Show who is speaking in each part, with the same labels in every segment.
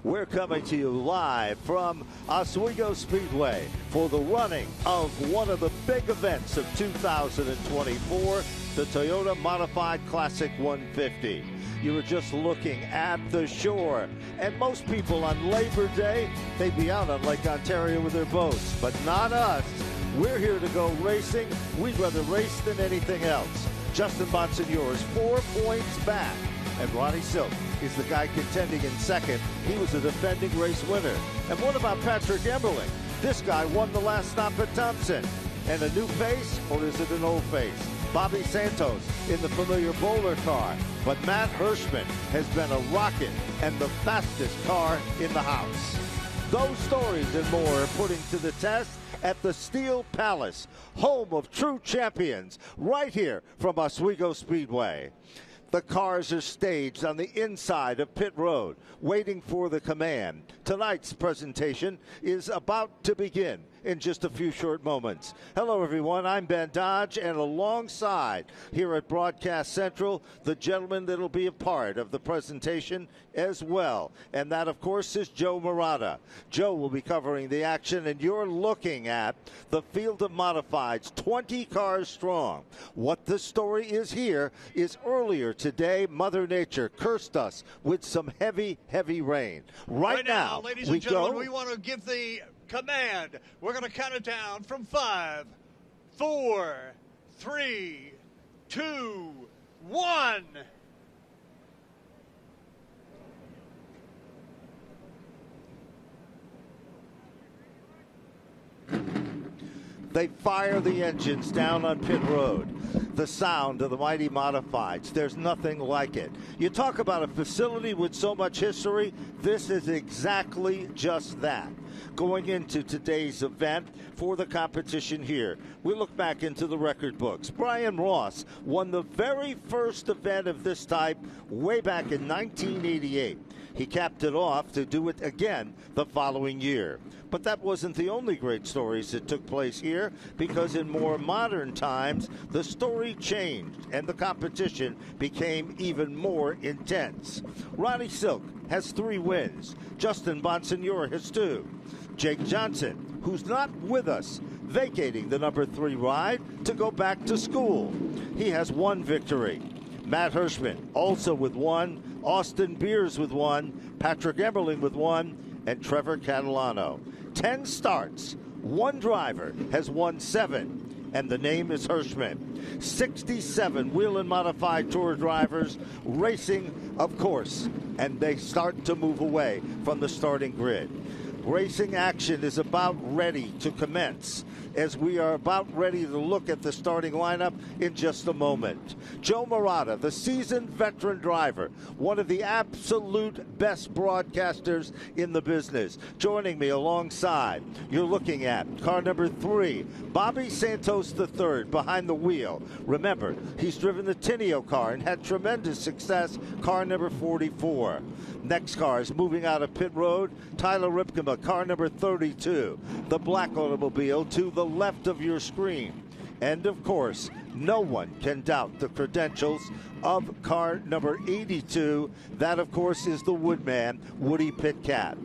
Speaker 1: We're coming to you live from Oswego Speedway for the running of one of the big events of 2024, the Toyota Modified Classic 150. You were just looking at the shore, and most people on Labor Day, they'd be out on Lake Ontario with their boats, but not us. We're here to go racing. We'd rather race than anything else. Justin Bonsignore is 4 points back, and Ronnie Silk is the guy contending in second. He was a defending race winner. And what about Patrick Emberling? This guy won the last stop at Thompson. And a new face, or is it an old face? Bobby Santos in the familiar bowler car. But Matt Hirschman has been a rocket and the fastest car in the house. Those stories and more are putting to the test at the Steel Palace, home of true champions, right here from Oswego Speedway. The cars are staged on the inside of pit road, waiting for the command. Tonight's presentation is about to begin in just a few short moments. Hello, everyone. I'm Ben Dodge, and alongside here at Broadcast Central, the gentleman that'll be a part of the presentation as well. And that, of course, is Joe Murata. Joe will be covering the action, and you're looking at the field of modifieds, 20 cars strong. What the story is here is earlier today, Mother Nature cursed us with some heavy, heavy rain. Right now,
Speaker 2: ladies and gentlemen, we want to give the command. We're going to count it down from 5, 4, 3, 2, 1.
Speaker 1: They fire the engines down on pit road. The sound of the mighty modifieds, there's nothing like it. You talk about a facility with so much history, this is exactly just that. Going into today's event for the competition here, we look back into the record books. Brian Ross won the very first event of this type way back in 1988. He capped it off to do it again the following year. But that wasn't the only great stories that took place here, because in more modern times, the story changed and the competition became even more intense. Ronnie Silk has 3 wins. Justin Bonsignore has 2. Jake Johnson, who's not with us, vacating the number 3 ride to go back to school. He has 1 victory. Matt Hirschman also with 1. Austin Beers with 1. Patrick Emberling with 1. And Trevor Catalano. 10 starts. 1 driver has won 7. And the name is Hirschman. 67 Whelen Modified Tour drivers racing, of course, and they start to move away from the starting grid. Racing action is about ready to commence, as we are about ready to look at the starting lineup in just a moment. Joe Murata, the seasoned veteran driver, one of the absolute best broadcasters in the business, joining me alongside. You're looking at car number 3, Bobby Santos III, behind the wheel. Remember, he's driven the Tineo car and had tremendous success, car number 44. Next car is moving out of pit road, Tyler Ripkema, car number 32, the black automobile to the left of your screen. And of course, no one can doubt the credentials of car number 82. That, of course, is the Woodman, Woody Pitcat.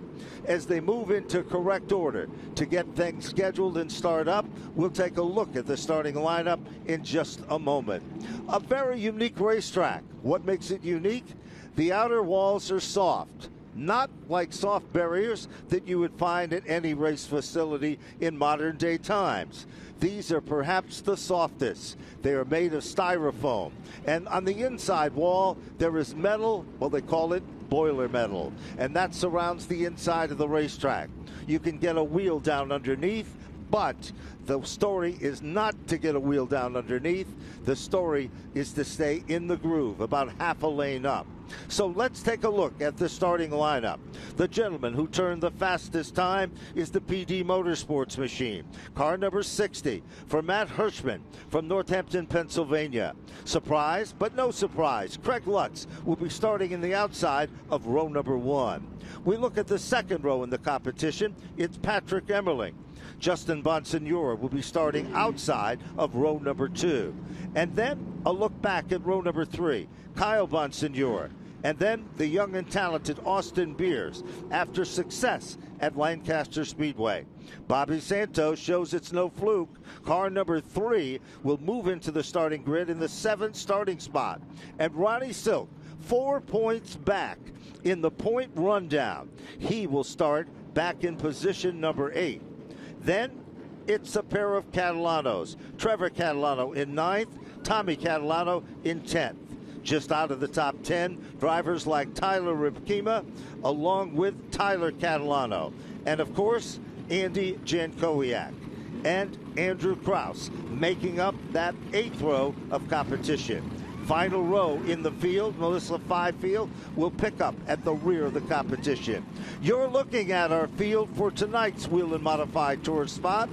Speaker 1: As they move into correct order to get things scheduled and start up, we'll take a look at the starting lineup in just a moment. A very unique racetrack. What makes it unique? The outer walls are soft, not like soft barriers that you would find at any race facility in modern day times. These are perhaps the softest. They are made of styrofoam. And on the inside wall, there is metal, well, they call it boiler metal, and that surrounds the inside of the racetrack. You can get a wheel down underneath, but the story is not to get a wheel down underneath. The story is to stay in the groove, about half a lane up. So let's take a look at the starting lineup. The gentleman who turned the fastest time is the PD Motorsports machine. Car number 60 for Matt Hirschman from Northampton, Pennsylvania. Surprise, but no surprise. Craig Lutz will be starting in the outside of row number 1. We look at the second row in the competition. It's Patrick Emberling. Justin Bonsignore will be starting outside of row number 2. And then a look back at row number 3. Kyle Bonsignore And then the young and talented Austin Beers after success at Lancaster Speedway. Bobby Santos shows it's no fluke. Car number 3 will move into the starting grid in the 7th starting spot. And Ronnie Silk, 4 points back in the point rundown. He will start back in position number 8. Then it's a pair of Catalanos. Trevor Catalano in 9th, Tommy Catalano in 10th. Just out of the top 10, drivers like Tyler Ripkema, along with Tyler Catalano. And, of course, Andy Jankowiak and Andrew Kraus making up that 8th row of competition. Final row in the field, Melissa Fifield will pick up at the rear of the competition. You're looking at our field for tonight's Whelen Modified Tour spot,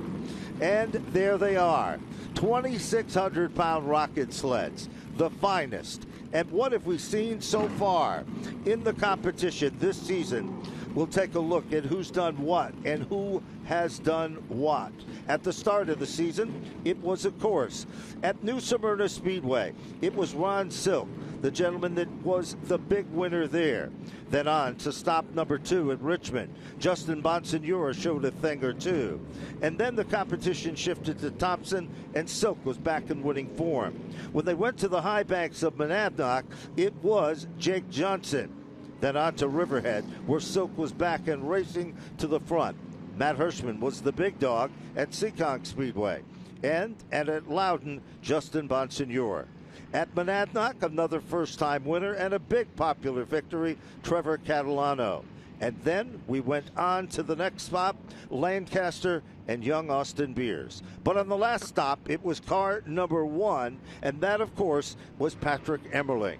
Speaker 1: and there they are, 2,600-pound rocket sleds, the finest. And what have we seen so far in the competition this season? We'll take a look at who's done what and who has done what. At the start of the season, it was, of course, at New Smyrna Speedway. It was Ron Silk, the gentleman that was the big winner there. Then on to stop number 2 at Richmond. Justin Bonsignora showed a thing or two. And then the competition shifted to Thompson, and Silk was back in winning form. When they went to the high banks of Monadnock, it was Jake Johnson. Then on to Riverhead, where Silk was back and racing to the front. Matt Hirschman was the big dog at Seekonk Speedway. And at Loudon, Justin Bonsignor. At Monadnock, another first-time winner and a big popular victory, Trevor Catalano. And then we went on to the next spot, Lancaster and young Austin Beers. But on the last stop, it was car number 1, and that, of course, was Patrick Emmerling.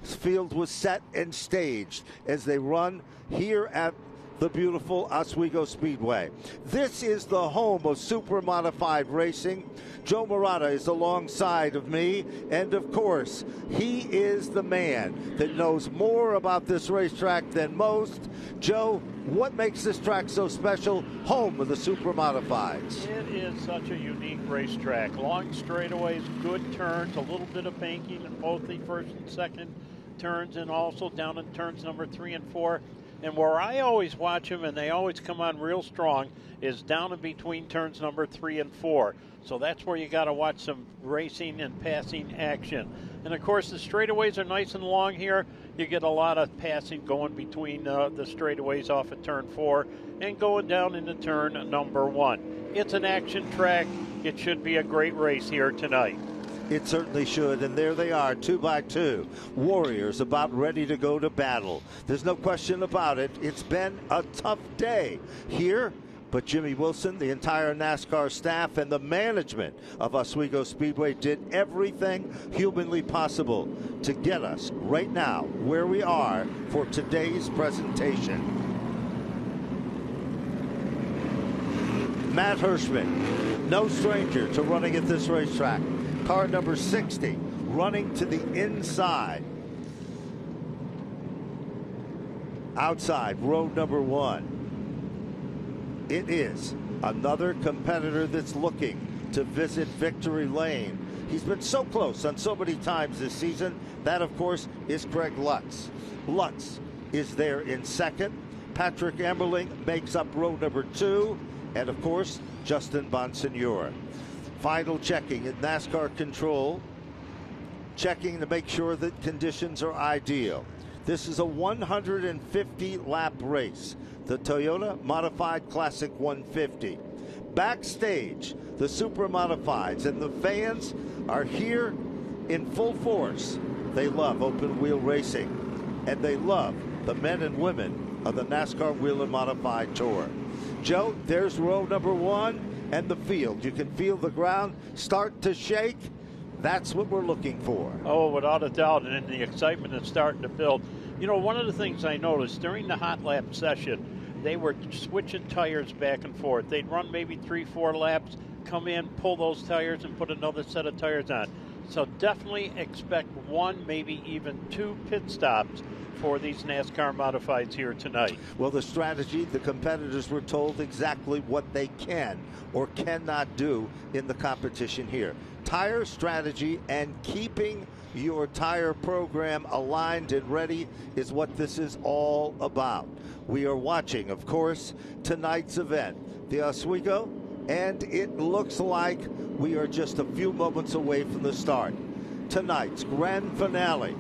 Speaker 1: This field was set and staged as they run here at the beautiful Oswego Speedway. This is the home of super modified racing. Joe Murata is alongside of me, and of course, he is the man that knows more about this racetrack than most. Joe, what makes this track so special? Home of the super modifieds.
Speaker 3: It is such a unique racetrack. Long straightaways, good turns, a little bit of banking in both the first and second turns, and also down in turns number 3 and 4. And where I always watch them, and they always come on real strong, is down in between turns number 3 and 4. So that's where you got to watch some racing and passing action. And of course, the straightaways are nice and long here. You get a lot of passing going between the straightaways off at turn 4 and going down into turn number 1. It's an action track. It should be a great race here tonight.
Speaker 1: It certainly should, and there they are, 2 by 2. Warriors about ready to go to battle. There's no question about it. It's been a tough day here, but Jimmy Wilson, the entire NASCAR staff, and the management of Oswego Speedway did everything humanly possible to get us right now where we are for today's presentation. Matt Hirschman, no stranger to running at this racetrack. Car number 60 running to the inside. Outside, row number 1. It is another competitor that's looking to visit victory lane. He's been so close on so many times this season. That, of course, is Craig Lutz. Lutz is there in second. Patrick Emmerling makes up row number 2. And, of course, Justin Bonsignor. Final checking at NASCAR control, checking to make sure that conditions are ideal. This is a 150-lap race, the Toyota Modified Classic 150. Backstage, the Super Modifieds and the fans are here in full force. They love open-wheel racing, and they love the men and women of the NASCAR Whelen Modified Tour. Joe, there's row number 1. And the field. You can feel the ground start to shake. That's what we're looking for.
Speaker 3: Oh, without a doubt, and the excitement is starting to build. You know, one of the things I noticed during the hot lap session, they were switching tires back and forth. They'd run maybe 3-4 laps, come in, pull those tires, and put another set of tires on. So definitely expect 1, maybe even 2 pit stops for these NASCAR Modifieds here tonight.
Speaker 1: Well, the strategy, the competitors were told exactly what they can or cannot do in the competition here. Tire strategy and keeping your tire program aligned and ready is what this is all about. We are watching, of course, tonight's event, the Oswego, and it looks like we are just a few moments away from the start. Tonight's grand finale.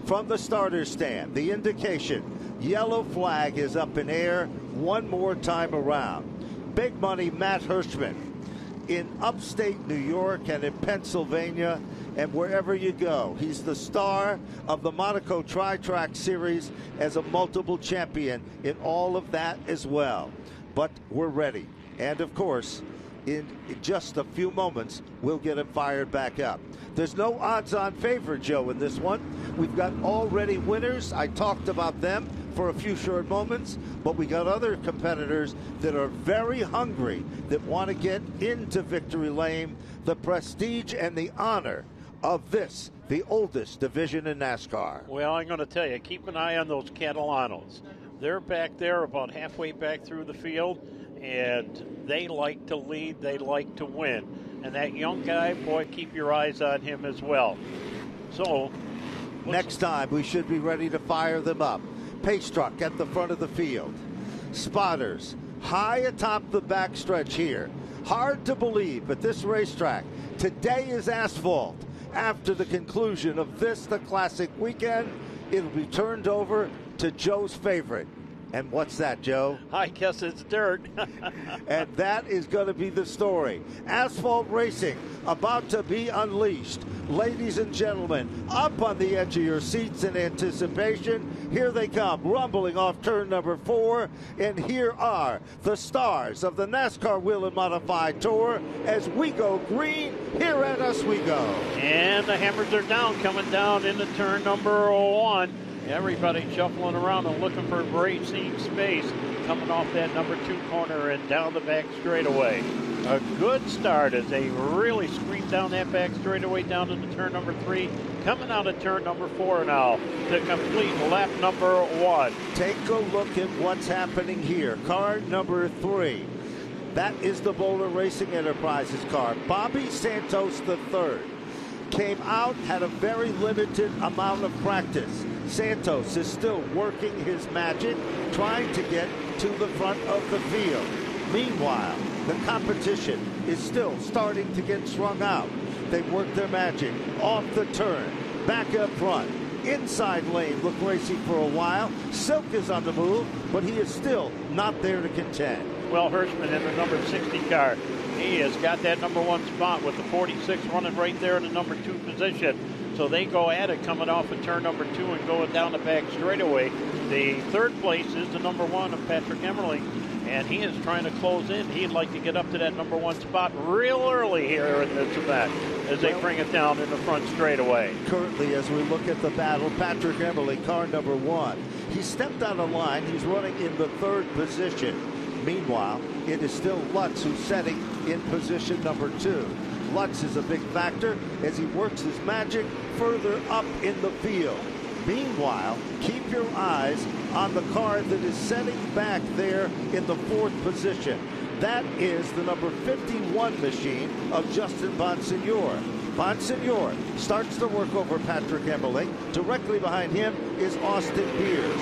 Speaker 1: From the starter stand, the indication, yellow flag is up in air one more time around. Big money Matt Hirschman in upstate New York and in Pennsylvania and wherever you go. He's the star of the Monaco Tri-Track Series as a multiple champion in all of that as well. But we're ready. And of course, in just a few moments, we'll get him fired back up. There's no odds-on favorite, Joe, in this one. We've got already winners. I talked about them for a few short moments, but we got other competitors that are very hungry, that want to get into victory lane, the prestige and the honor of this, the oldest division in NASCAR.
Speaker 3: Well, I'm going to tell you, keep an eye on those Catalanos. They're back there about halfway back through the field, and they like to lead, they like to win. And that young guy, boy, keep your eyes on him as well. So,
Speaker 1: next time we should be ready to fire them up. Pace truck at the front of the field. Spotters high atop the backstretch here. Hard to believe, but this racetrack today is asphalt. After the conclusion of this, the Classic weekend, it'll be turned over to Joe's favorite. And what's that, Joe?
Speaker 3: I guess it's dirt.
Speaker 1: And that is going to be the story. Asphalt racing about to be unleashed. Ladies and gentlemen, up on the edge of your seats in anticipation. Here they come, rumbling off turn number 4. And here are the stars of the NASCAR Whelen Modified Tour as we go green here at Oswego.
Speaker 3: And the hammers are down, coming down into turn number 1. Everybody shuffling around and looking for racing space, coming off that number 2 corner and down the back straightaway. A good start as they really scream down that back straightaway down into turn number 3, coming out of turn number 4 now to complete lap number 1.
Speaker 1: Take a look at what's happening here. Car number 3. That is the Boulder Racing Enterprises car. Bobby Santos III came out, had a very limited amount of practice. Santos is still working his magic, trying to get to the front of the field. Meanwhile, the competition is still starting to get strung out. They work their magic off the turn, back up front. Inside lane look racy for a while. Silk is on the move, but he is still not there to contend.
Speaker 3: Well, Hirschman in the number 60 car. He has got that number 1 spot with the 46 running right there in the number 2 position. So they go at it coming off of turn number 2 and going down the back straightaway. The third place is the number 1 of Patrick Emmerling, and he is trying to close in. He'd like to get up to that number 1 spot real early here in this event as they bring it down in the front straightaway.
Speaker 1: Currently, as we look at the battle, Patrick Emmerling, car number 1. He stepped out of line. He's running in the 3rd position. Meanwhile, it is still Lutz who's setting in position number 2. Lutz is a big factor as he works his magic further up in the field. Meanwhile, keep your eyes on the car that is setting back there in the 4th position. That is the number 51 machine of Justin Bonsignor. Bonsignor starts to work over Patrick Emmerling. Directly behind him is Austin Beers.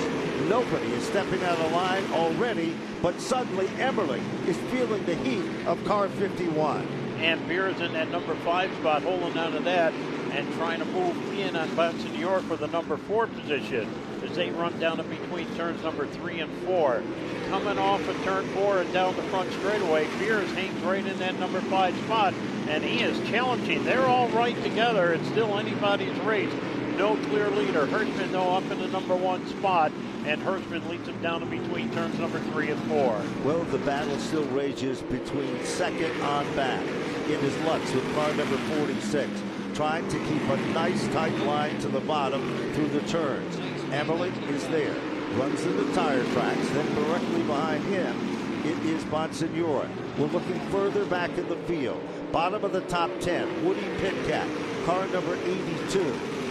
Speaker 1: Nobody is stepping out of line already, but suddenly Emmerling is feeling the heat of car 51.
Speaker 3: And Beers in that number 5 spot, holding on to that and trying to move in on Bonsignor for the number 4 position as they run down in between turns number 3 and 4. Coming off of turn 4 and down the front straightaway, Beers hangs right in that number 5 spot, and he is challenging. They're all right together. It's still anybody's race. No clear leader. Hirschman, though, up in the number 1 spot, and Hirschman leads him down in between turns number 3 and 4.
Speaker 1: Well, the battle still rages between second on back. It is Lutz with car number 46, trying to keep a nice tight line to the bottom through the turns. Emmerling is there, runs in the tire tracks, then directly behind him, it is Bonsignor. We're looking further back in the field. Bottom of the top 10, Woody Pitcat, car number 82,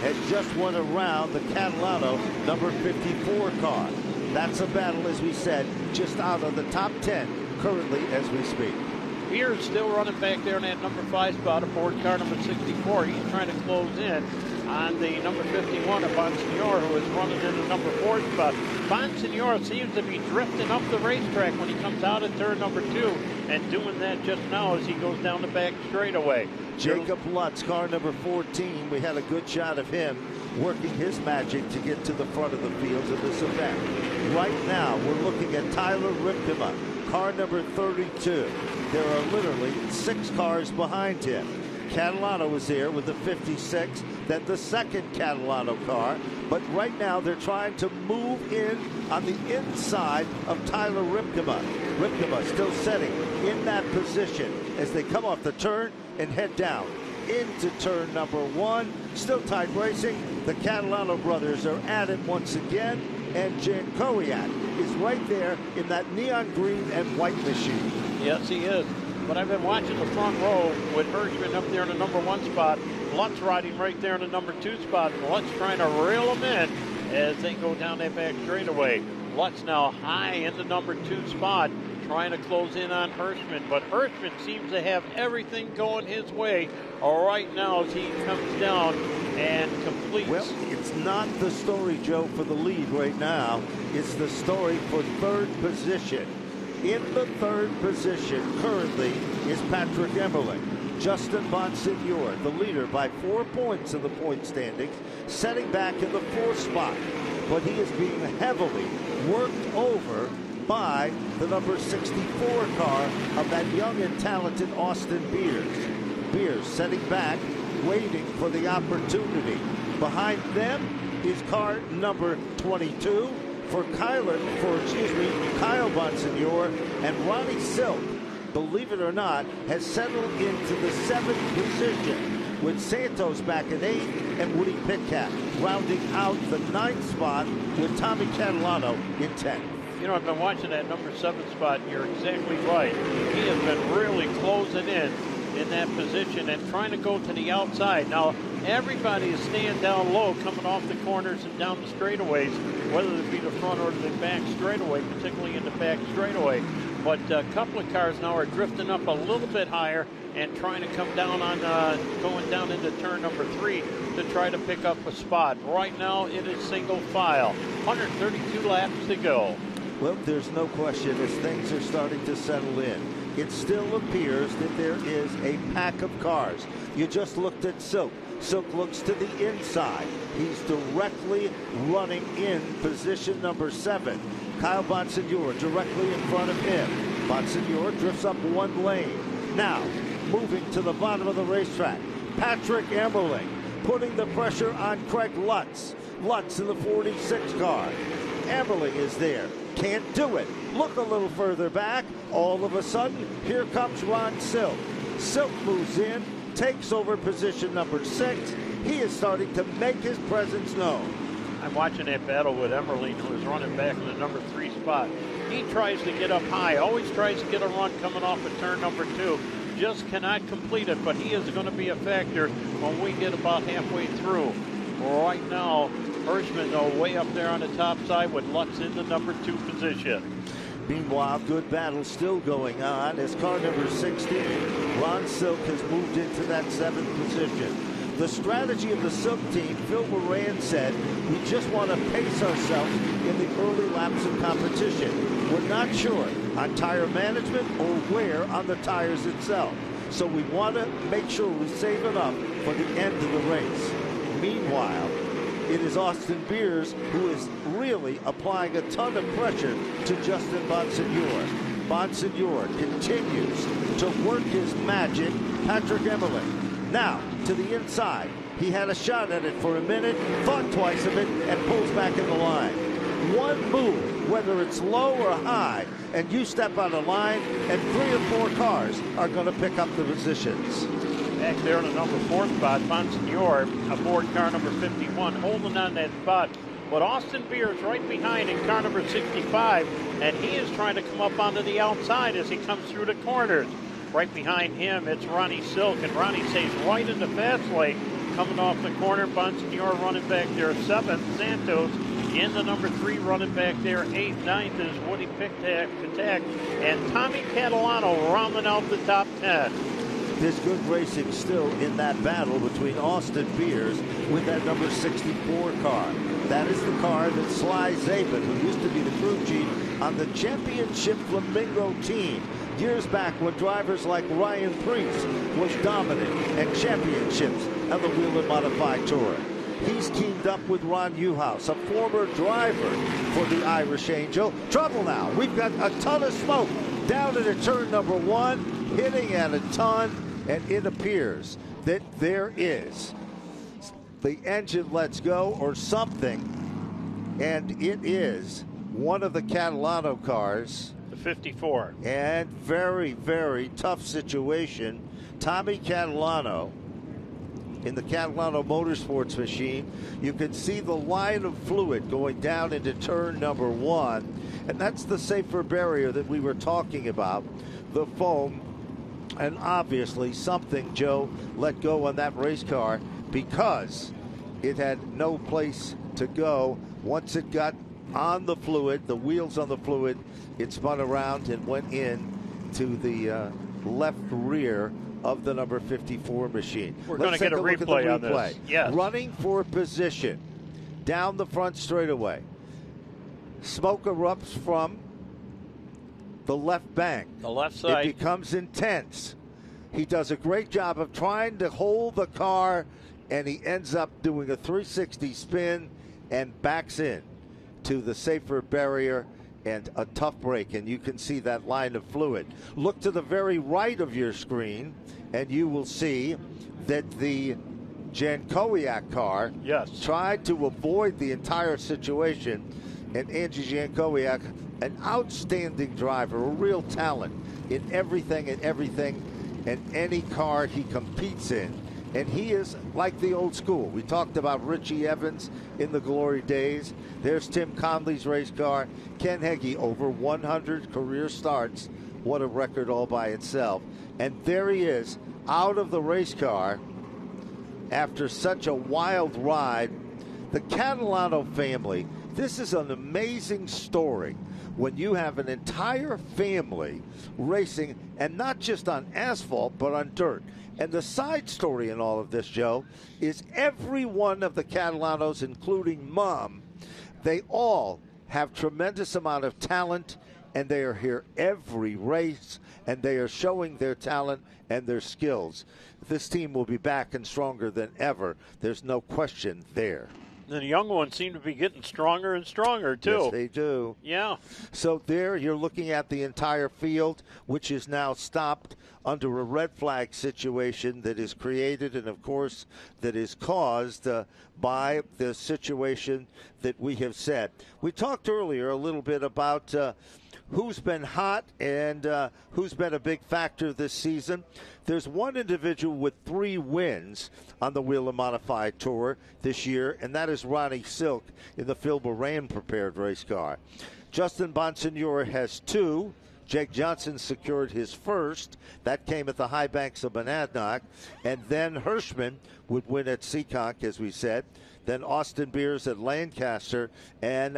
Speaker 1: has just won around the Catalano number 54 car. That's a battle, as we said, just out of the top 10 currently as we speak.
Speaker 3: Beers still running back there in that number 5 spot aboard car number 64. He's trying to close in. on the number 51 of Bonsignor, who is running in the number 4 spot. Bonsignor seems to be drifting up the racetrack when he comes out of turn number 2, and doing that just now as he goes down the back straightaway.
Speaker 1: Jacob Lutz, car number 14, we had a good shot of him working his magic to get to the front of the field of this event. Right now, we're looking at Tyler Ripkema, car number 32. There are literally 6 cars behind him. Catalano is here with the 56, then the second Catalano car. But right now, they're trying to move in on the inside of Tyler Ripkema. Ripkema still sitting in that position as they come off the turn and head down into turn number 1. Still tight racing. The Catalano brothers are at it once again. And Jan Kowiak is right there in that neon green and white machine.
Speaker 3: Yes, he is. But I've been watching the front row with Hirschman up there in the number 1 spot. Lutz riding right there in the number 2 spot. And Lutz trying to reel them in as they go down that back straightaway. Lutz now high in the number 2 spot, trying to close in on Hirschman. But Hirschman seems to have everything going his way right now as he comes down and completes.
Speaker 1: Well, it's not the story, Joe, for the lead right now. It's the story for third position. In the third position currently is Patrick Emmerling. Justin Bonsignor, the leader by 4 points in the point standings, setting back in the 4th spot. But he is being heavily worked over by the number 64 car of that young and talented Austin Beers. Beers setting back, waiting for the opportunity. Behind them is car number 22 for Kyle Bonsignor, and Ronnie Silk, believe it or not, has settled into the 7th position with Santos back in 8th and Woody Pitcat rounding out the 9th spot with Tommy Catalano in 10th.
Speaker 3: You know, I've been watching that number 7 spot. You're exactly right. He has been really closing in that position and trying to go to the outside. Now, everybody is staying down low, coming off the corners and down the straightaways, whether it be the front or the back straightaway, particularly in the back straightaway. But a couple of cars now are drifting up a little bit higher and trying to come down on going down into turn number 3 to try to pick up a spot. Right now, it is single file. 132 laps to go.
Speaker 1: Well, there's no question as things are starting to settle in. It still appears that there is a pack of cars. You just looked at Silk. Silk looks to the inside. He's directly running in position number 7. Kyle Bonsignor directly in front of him. Bonsignor drifts up 1 lane. Now, moving to the bottom of the racetrack, Patrick Emmerling putting the pressure on Craig Lutz. Lutz in the 46 car. Emmerling is there. Can't do it. Look a little further back. All of a sudden, here comes Ron Silk. Silk moves in, takes over position number 6. He is starting to make his presence known.
Speaker 3: I'm watching that battle with Emmerling, who is running back in the number 3 spot. He tries to get up high, always tries to get a run coming off of turn number 2. Just cannot complete it, but he is going to be a factor when we get about halfway through. Right now, Hirschman way up there on the top side with Lutz in the number 2 position.
Speaker 1: Meanwhile, good battle still going on as car number 16, Ron Silk, has moved into that 7th position. The strategy of the Silk team, Phil Moran said, we just want to pace ourselves in the early laps of competition. We're not sure on tire management or where on the tires itself. So we want to make sure we save enough for the end of the race. Meanwhile, it is Austin Beers who is really applying a ton of pressure to Justin Bonsignor. Bonsignor continues to work his magic. Patrick Emmerling now to the inside. He had a shot at it for a minute, thought twice of it, and pulls back in the line. One move, whether it's low or high, and you step out of line, and 3 or 4 cars are going to pick up the positions.
Speaker 3: Back there in the number 4 spot, Bonsignor aboard car number 51, holding on that spot. But Austin Beers right behind in car number 65, and he is trying to come up onto the outside as he comes through the corners. Right behind him, it's Ronnie Silk, and Ronnie stays right in the fast lane, coming off the corner. Bonsignor running back there 7th. Santos in the number 3 running back there 8th. 9th is Woody Pitcat, and Tommy Catalano rounding out the top 10.
Speaker 1: there's good racing still in that battle between Austin Beers with that number 64 car. That is the car that Sly Zabin, who used to be the crew chief on the championship Flamingo team years back when drivers like Ryan Preece was dominant at championships on the Whelen Modified Tour. He's teamed up with Ron Newhouse, a former driver for the Irish Angel. Trouble now. We've got a ton of smoke down into turn number 1, hitting at a ton, and it appears that there is the engine lets go or something, and it is one of the Catalano cars.
Speaker 3: The 54.
Speaker 1: And very, very tough situation. Tommy Catalano in the Catalano Motorsports machine. You can see the line of fluid going down into turn number 1, and that's the safer barrier that we were talking about, the foam. And obviously something, Joe, let go on that race car because it had no place to go. Once it got on the fluid, the wheels on the fluid, it spun around and went in to the left rear of the number 54 machine.
Speaker 3: We're going to get a replay on this. Yes.
Speaker 1: Running for position down the front straightaway. Smoke erupts from the left bank.
Speaker 3: The left side.
Speaker 1: It becomes intense. He does a great job of trying to hold the car, and he ends up doing a 360 spin and backs in to the safer barrier and a tough break, and you can see that line of fluid. Look to the very right of your screen, and you will see that the Jankowiak car tried to avoid the entire situation, and Angie Jankowiak, an outstanding driver, a real talent in everything and any car he competes in. And he is like the old school. We talked about Richie Evans in the glory days. There's Tim Conley's race car. Ken Heggie, over 100 career starts. What a record all by itself. And there he is, out of the race car after such a wild ride. The Catalano family, this is an amazing story when you have an entire family racing, and not just on asphalt, but on dirt. And the side story in all of this, Joe, is every one of the Catalanos, including Mom, they all have tremendous amount of talent, and they are here every race, and they are showing their talent and their skills. This team will be back and stronger than ever. There's no question there.
Speaker 3: The young ones seem to be getting stronger and stronger, too.
Speaker 1: Yes, they do.
Speaker 3: Yeah.
Speaker 1: So there you're looking at the entire field, which is now stopped under a red flag situation that is created and, of course, that is caused by the situation that we have said. We talked earlier a little bit about who's been hot and who's been a big factor this season. There's one individual with 3 wins on the Whelen Modified Tour this year, and that is Ronnie Silk in the Phil Moran prepared race car. Justin Bonsignore has 2. Jake Johnson secured his first. That came at the high banks of Monadnock. And then Hirschman would win at Seekonk, as we said. Then Austin Beers at Lancaster, and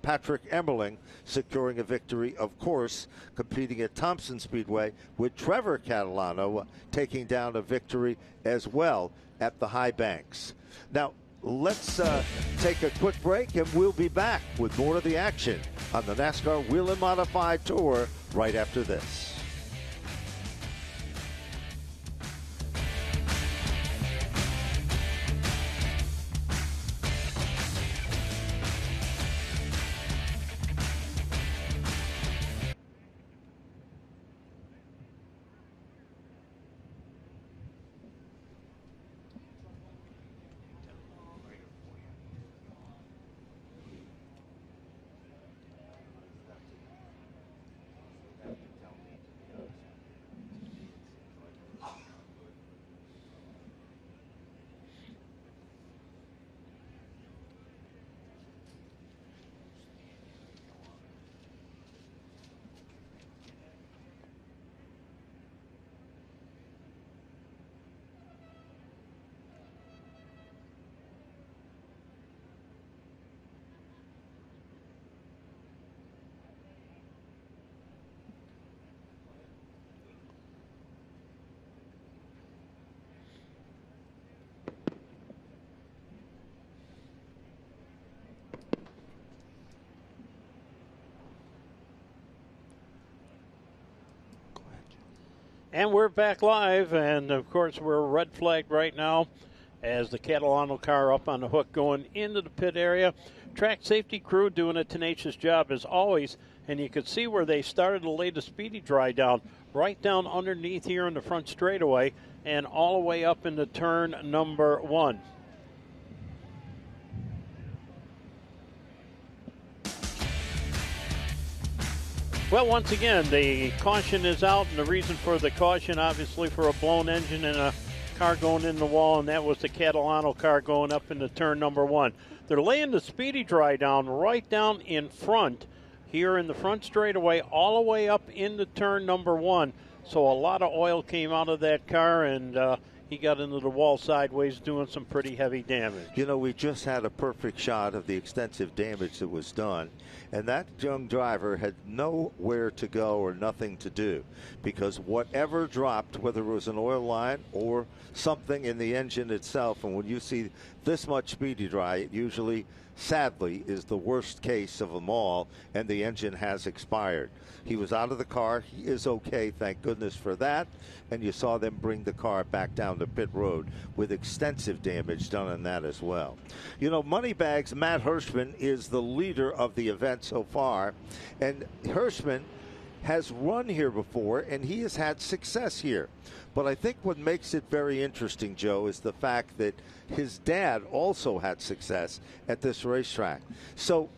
Speaker 1: Patrick Emmerling securing a victory, of course, competing at Thompson Speedway, with Trevor Catalano taking down a victory as well at the high banks. Now, let's take a quick break, and we'll be back with more of the action on the NASCAR Whelen Modified Tour right after this.
Speaker 3: And we're back live, and of course we're red flagged right now as the Catalano car up on the hook going into the pit area. Track safety crew doing a tenacious job as always, and you could see where they started to lay the speedy dry down, right down underneath here in the front straightaway and all the way up into turn number 1. Well, once again, the caution is out, and the reason for the caution, obviously, for a blown engine and a car going in the wall, and that was the Catalano car going up into turn number 1. They're laying the speedy dry down right down in front, here in the front straightaway, all the way up into turn number 1. So a lot of oil came out of that car, and he got into the wall sideways, doing some pretty heavy damage.
Speaker 1: You know, we just had a perfect shot of the extensive damage that was done, and that young driver had nowhere to go or nothing to do, because whatever dropped, whether it was an oil line or something in the engine itself, and when you see this much speedy dry, it usually, sadly, is the worst case of them all, and the engine has expired. He was out of the car. He is okay, thank goodness for that. And you saw them bring the car back down to pit road with extensive damage done on that as well. You know, Moneybags, Matt Hirschman is the leader of the event so far. And Hirschman has run here before, and he has had success here. But I think what makes it very interesting, Joe, is the fact that his dad also had success at this racetrack. So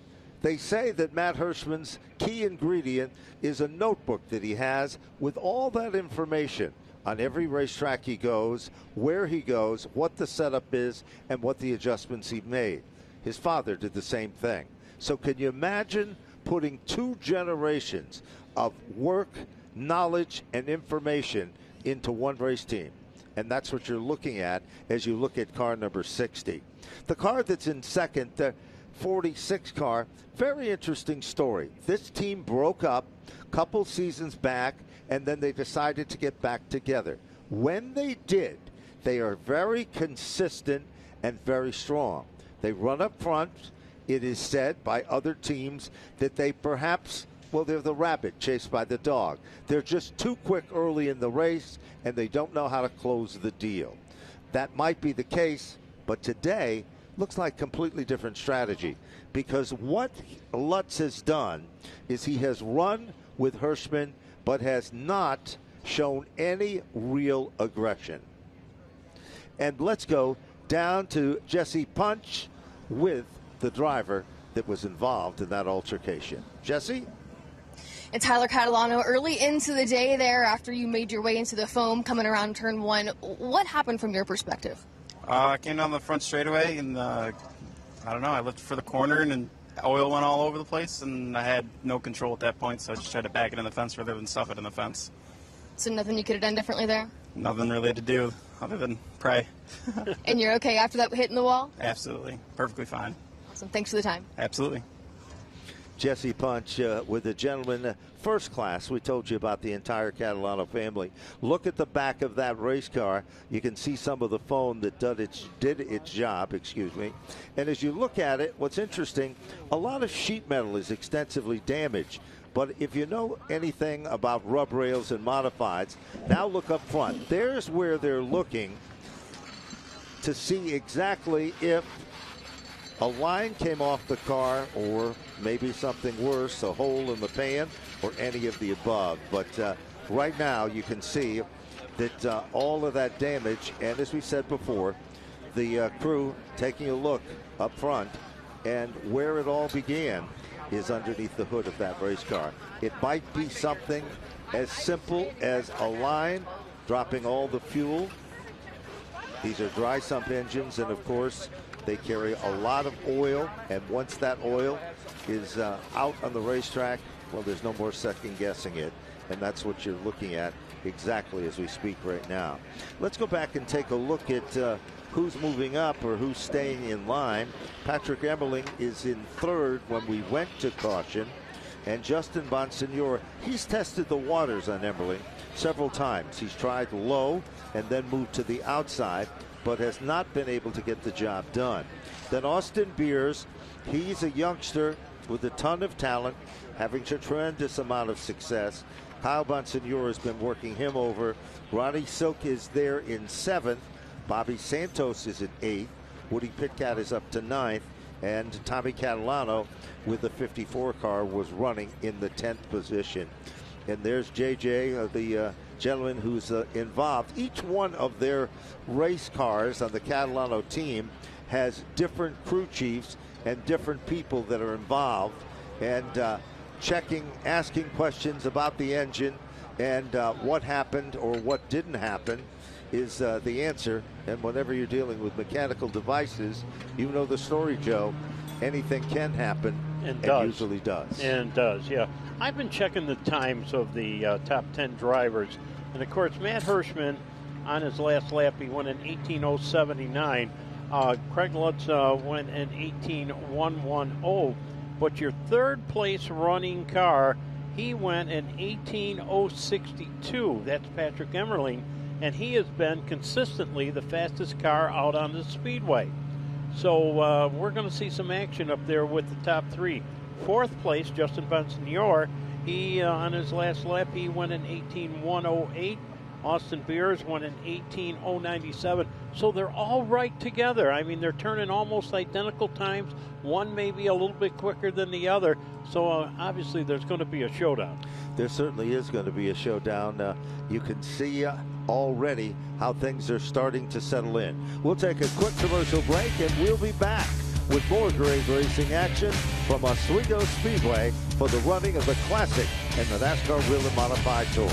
Speaker 1: they say that Matt Hirschman's key ingredient is a notebook that he has with all that information on every racetrack he goes, where he goes, what the setup is, and what the adjustments he made. His father did the same thing. So can you imagine putting 2 generations of work, knowledge, and information into one race team? And that's what you're looking at as you look at car number 60. The car that's in second, the 46 car, very interesting story. This team broke up a couple seasons back, and then they decided to get back together. When they did, they are very consistent and very strong. They run up front. It is said by other teams that they perhaps, well, they're the rabbit chased by the dog. They're just too quick early in the race, and they don't know how to close the deal. That might be the case, but today looks like completely different strategy, because what Lutz has done is he has run with Hirschman but has not shown any real aggression. And let's go down to Jesse Punch with the driver that was involved in that altercation. Jesse?
Speaker 4: And Tyler Catalano, early into the day there, after you made your way into the foam coming around turn 1, what happened from your perspective?
Speaker 5: I came down the front straightaway, and I don't know, I lifted for the corner, and oil went all over the place, and I had no control at that point, so I just tried to back it in the fence rather than stuff it in the fence.
Speaker 4: So nothing you could have done differently there?
Speaker 5: Nothing really to do other than pray.
Speaker 4: And you're okay after that hitting the wall?
Speaker 5: Absolutely. Perfectly fine.
Speaker 4: Awesome. Thanks for the time.
Speaker 5: Absolutely.
Speaker 1: Jesse Punch with the gentleman first class. We told you about the entire Catalano family. Look at the back of that race car. You can see some of the foam that did its job, And as you look at it, what's interesting, a lot of sheet metal is extensively damaged. But if you know anything about rub rails and modifieds, now look up front. There's where they're looking to see exactly if a line came off the car, or maybe something worse, a hole in the pan, or any of the above. But right now you can see that all of that damage, and as we said before, the crew taking a look up front, and where it all began is underneath the hood of that race car. It might be something as simple as a line dropping all the fuel. These are dry sump engines, and of course they carry a lot of oil, and once that oil is out on the racetrack, well, there's no more second guessing it, and that's what you're looking at exactly as we speak right now. Let's go back and take a look at who's moving up or who's staying in line. Patrick Emmerling is in third when we went to caution, and Justin Bonsignor, he's tested the waters on Emmerling several times. He's tried low and then moved to the outside, but has not been able to get the job done. Then Austin Beers, he's a youngster with a ton of talent, having a tremendous amount of success. Kyle Bonsignore has been working him over. Ronnie Silk is there in 7th. Bobby Santos is at 8th. Woody Pitkat is up to 9th. And Tommy Catalano with the 54 car was running in the 10th position. And there's JJ, the gentleman who's involved. Each one of their race cars on the Catalano team has different crew chiefs and different people that are involved, and checking, asking questions about the engine and what happened or what didn't happen is the answer. And whenever you're dealing with mechanical devices, you know the story, Joe. Anything can happen, and usually does.
Speaker 3: And does, yeah. I've been checking the times of the top 10 drivers. And, of course, Matt Hirschman, on his last lap, he went in 18:079. Craig Lutz went in 18:110. But your third place running car, he went in 18:062. That's Patrick Emmerling. And he has been consistently the fastest car out on the speedway. So we're going to see some action up there with the top 3. Fourth place, Justin Bonsignore. He, on his last lap, he went in 18:108. Austin Beers went in 18:097. So they're all right together. I mean, they're turning almost identical times. One may be a little bit quicker than the other. So obviously there's going to be a showdown.
Speaker 1: There certainly is going to be a showdown. You can see already how things are starting to settle in. We'll take a quick commercial break, and we'll be back with more great racing action from Oswego Speedway for the running of the Classic and the NASCAR Whelen Modified Tour.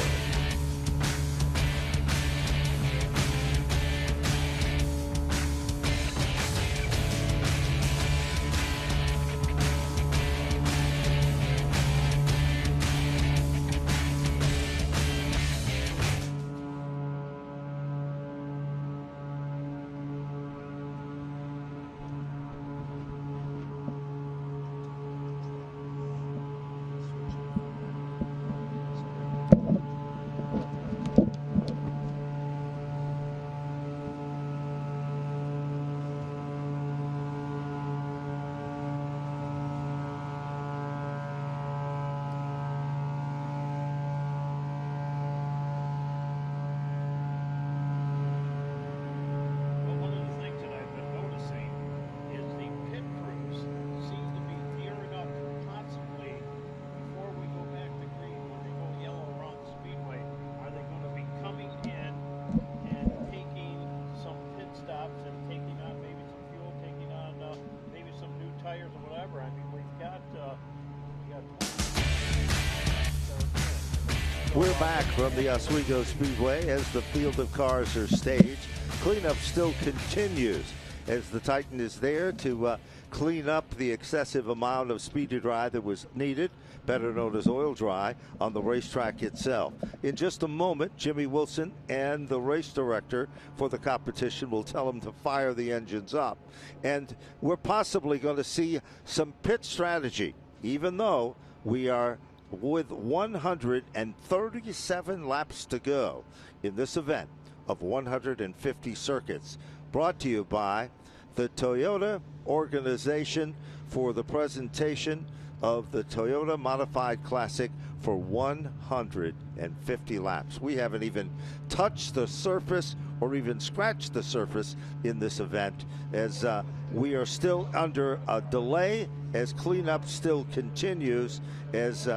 Speaker 1: We're back from the Oswego Speedway as the field of cars are staged. Cleanup still continues as the Titan is there to clean up the excessive amount of speedy dry that was needed, better known as oil dry, on the racetrack itself. In just a moment, Jimmy Wilson and the race director for the competition will tell them to fire the engines up. And we're possibly going to see some pit strategy, even though we are with 137 laps to go in this event of 150 circuits, brought to you by the Toyota organization for the presentation of the Toyota Modified Classic for 150 laps. We haven't even touched the surface or even scratched the surface in this event, as we are still under a delay as cleanup still continues, as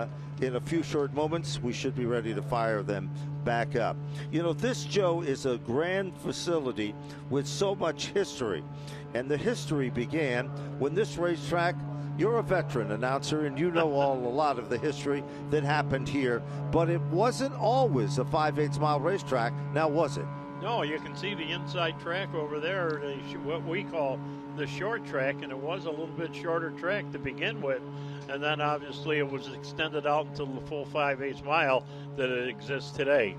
Speaker 1: in a few short moments we should be ready to fire them back up. You know, this, Joe, is a grand facility with so much history, and the history began when this racetrack, you're a veteran announcer and you know a lot of the history that happened here, but it wasn't always a 5/8 mile racetrack, now was it?
Speaker 3: No, you can see the inside track over there, what we call the short track, and it was a little bit shorter track to begin with, and then obviously it was extended out until the full 5/8 mile that it exists today.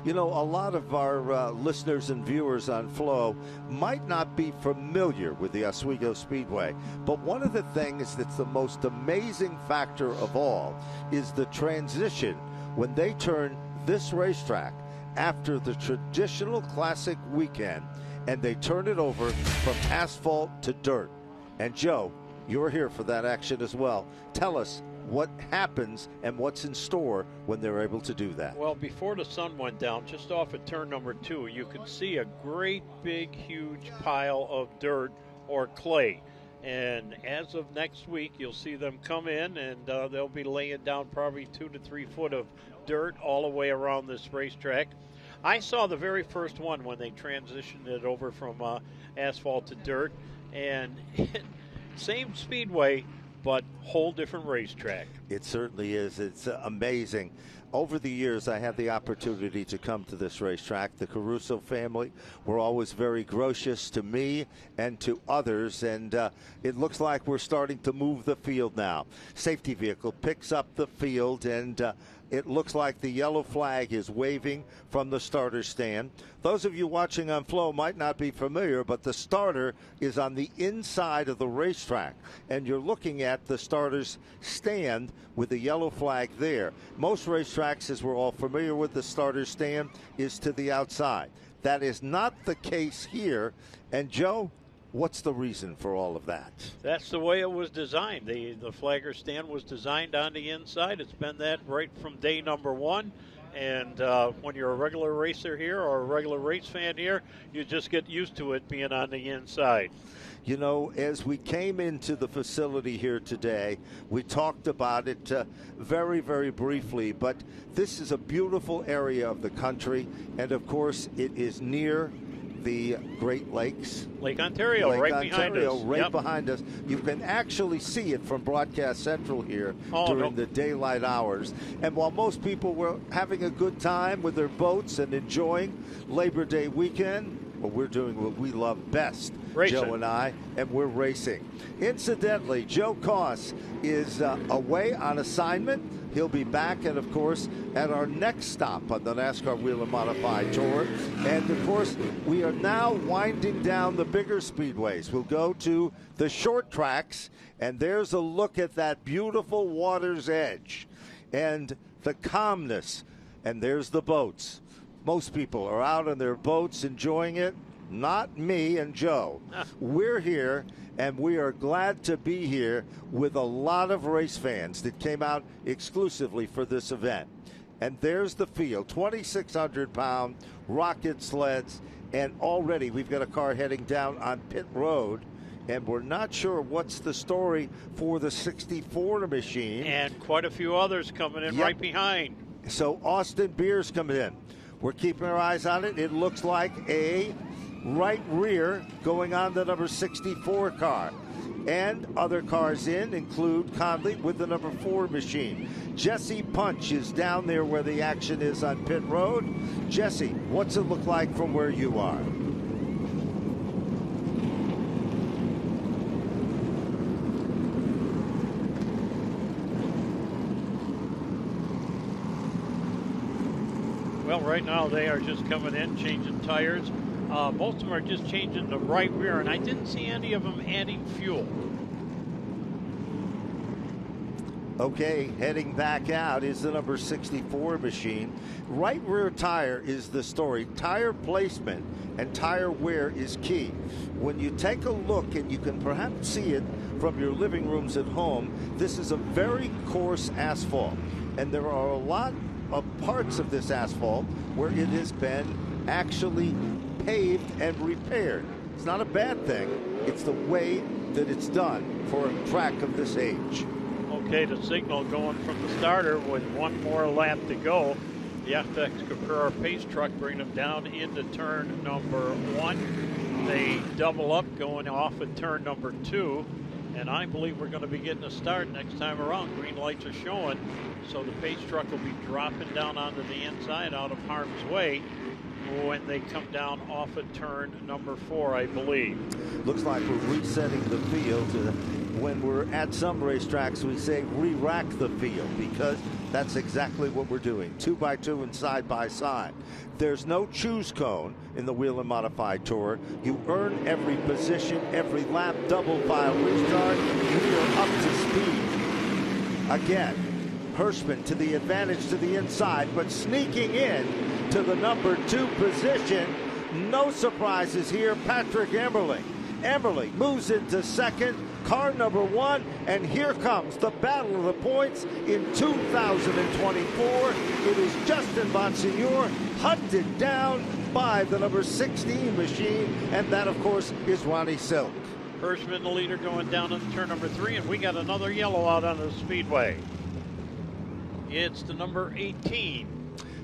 Speaker 1: You know, a lot of our listeners and viewers on Flo might not be familiar with the Oswego Speedway, but one of the things that's the most amazing factor of all is the transition when they turn this racetrack after the traditional classic weekend and they turn it over from asphalt to dirt. And Joe, You're here for that action as well. Tell us what happens and what's in store when they're able to do that.
Speaker 3: Well, before the sun went down, just off at turn number 2, you could see a great big huge pile of dirt or clay. And as of next week, you'll see them come in, and they'll be laying down probably 2 to 3 foot of dirt all the way around this racetrack. I saw the very first one when they transitioned it over from asphalt to dirt, and same speedway, but whole different racetrack.
Speaker 1: It certainly is. It's amazing. Over the years, I had the opportunity to come to this racetrack. The Caruso family were always very gracious to me and to others, and it looks like we're starting to move the field now. Safety vehicle picks up the field, and it looks like the yellow flag is waving from the starter stand. Those of you watching on Flo might not be familiar, but the starter is on the inside of the racetrack, and you're looking at the starter's stand with the yellow flag there. Most racetracks, as we're all familiar with, the starter stand is to the outside. That is not the case here. And Joe, what's the reason for all of that?
Speaker 3: That's the way it was designed. The flagger stand was designed on the inside. It's been that right from day number 1. And when you're a regular racer here or a regular race fan here, you just get used to it being on the inside.
Speaker 1: You know, as we came into the facility here today, we talked about it very, very briefly, but this is a beautiful area of the country, and of course it is near the Great Lakes.
Speaker 3: Lake Ontario, behind us.
Speaker 1: Right behind us. You can actually see it from Broadcast Central here during the daylight hours. And while most people were having a good time with their boats and enjoying Labor Day weekend, well, we're doing what we love best,
Speaker 3: racing.
Speaker 1: Joe and I, and we're racing. Incidentally, Joe Koss is away on assignment. He'll be back, and of course, at our next stop on the NASCAR Whelen Modified Tour. And of course, we are now winding down the bigger speedways. We'll go to the short tracks, and there's a look at that beautiful water's edge and the calmness. And there's the boats. Most people are out on their boats enjoying it. Not me and Joe. We're here, and we are glad to be here with a lot of race fans that came out exclusively for this event. And there's the field, 2,600-pound rocket sleds, and already we've got a car heading down on pit road, and we're not sure what's the story for the 64 machine.
Speaker 3: And quite a few others coming in right behind.
Speaker 1: So Austin Beer's coming in. We're keeping our eyes on it. It looks like a right rear going on the number 64 car. And other cars in include Conley with the number 4 machine. Jesse Punch is down there where the action is on pit road. Jesse, what's it look like from where you are?
Speaker 3: Well, right now they are just coming in, changing tires. Most of them are just changing the right rear, and I didn't see any of them adding fuel.
Speaker 1: Okay, heading back out is the number 64 machine. Right rear tire is the story. Tire placement and tire wear is key. When you take a look, and you can perhaps see it from your living rooms at home, this is a very coarse asphalt, and there are a lot of parts of this asphalt where it has been actually paved and repaired. It's not a bad thing. It's the way that it's done for a track of this age.
Speaker 3: Okay, the signal going from the starter with one more lap to go. The FX Capura pace truck bringing them down into turn number 1. They double up going off at turn number 2. And I believe we're going to be getting a start next time around. Green lights are showing. So the pace truck will be dropping down onto the inside out of harm's way when they come down off at turn number 4, I believe.
Speaker 1: Looks like we're resetting the field. When we're at some racetracks, we say re-rack the field, because that's exactly what we're doing. 2x2 and side by side. There's no choose cone in the Whelen Modified Tour. You earn every position, every lap, double file restart. We are up to speed. Again, Hirschman to the advantage to the inside, but sneaking in to the number 2 position. No surprises here. Patrick Emerling. Emerling moves into second. car number 1, and here comes the battle of the points in 2024. It is Justin Bonsignor hunted down by the number 16 machine, and that, of course, is Ronnie Silk.
Speaker 3: Hirschman, the leader, going down into turn number 3, and we got another yellow out on the speedway. It's the number 18.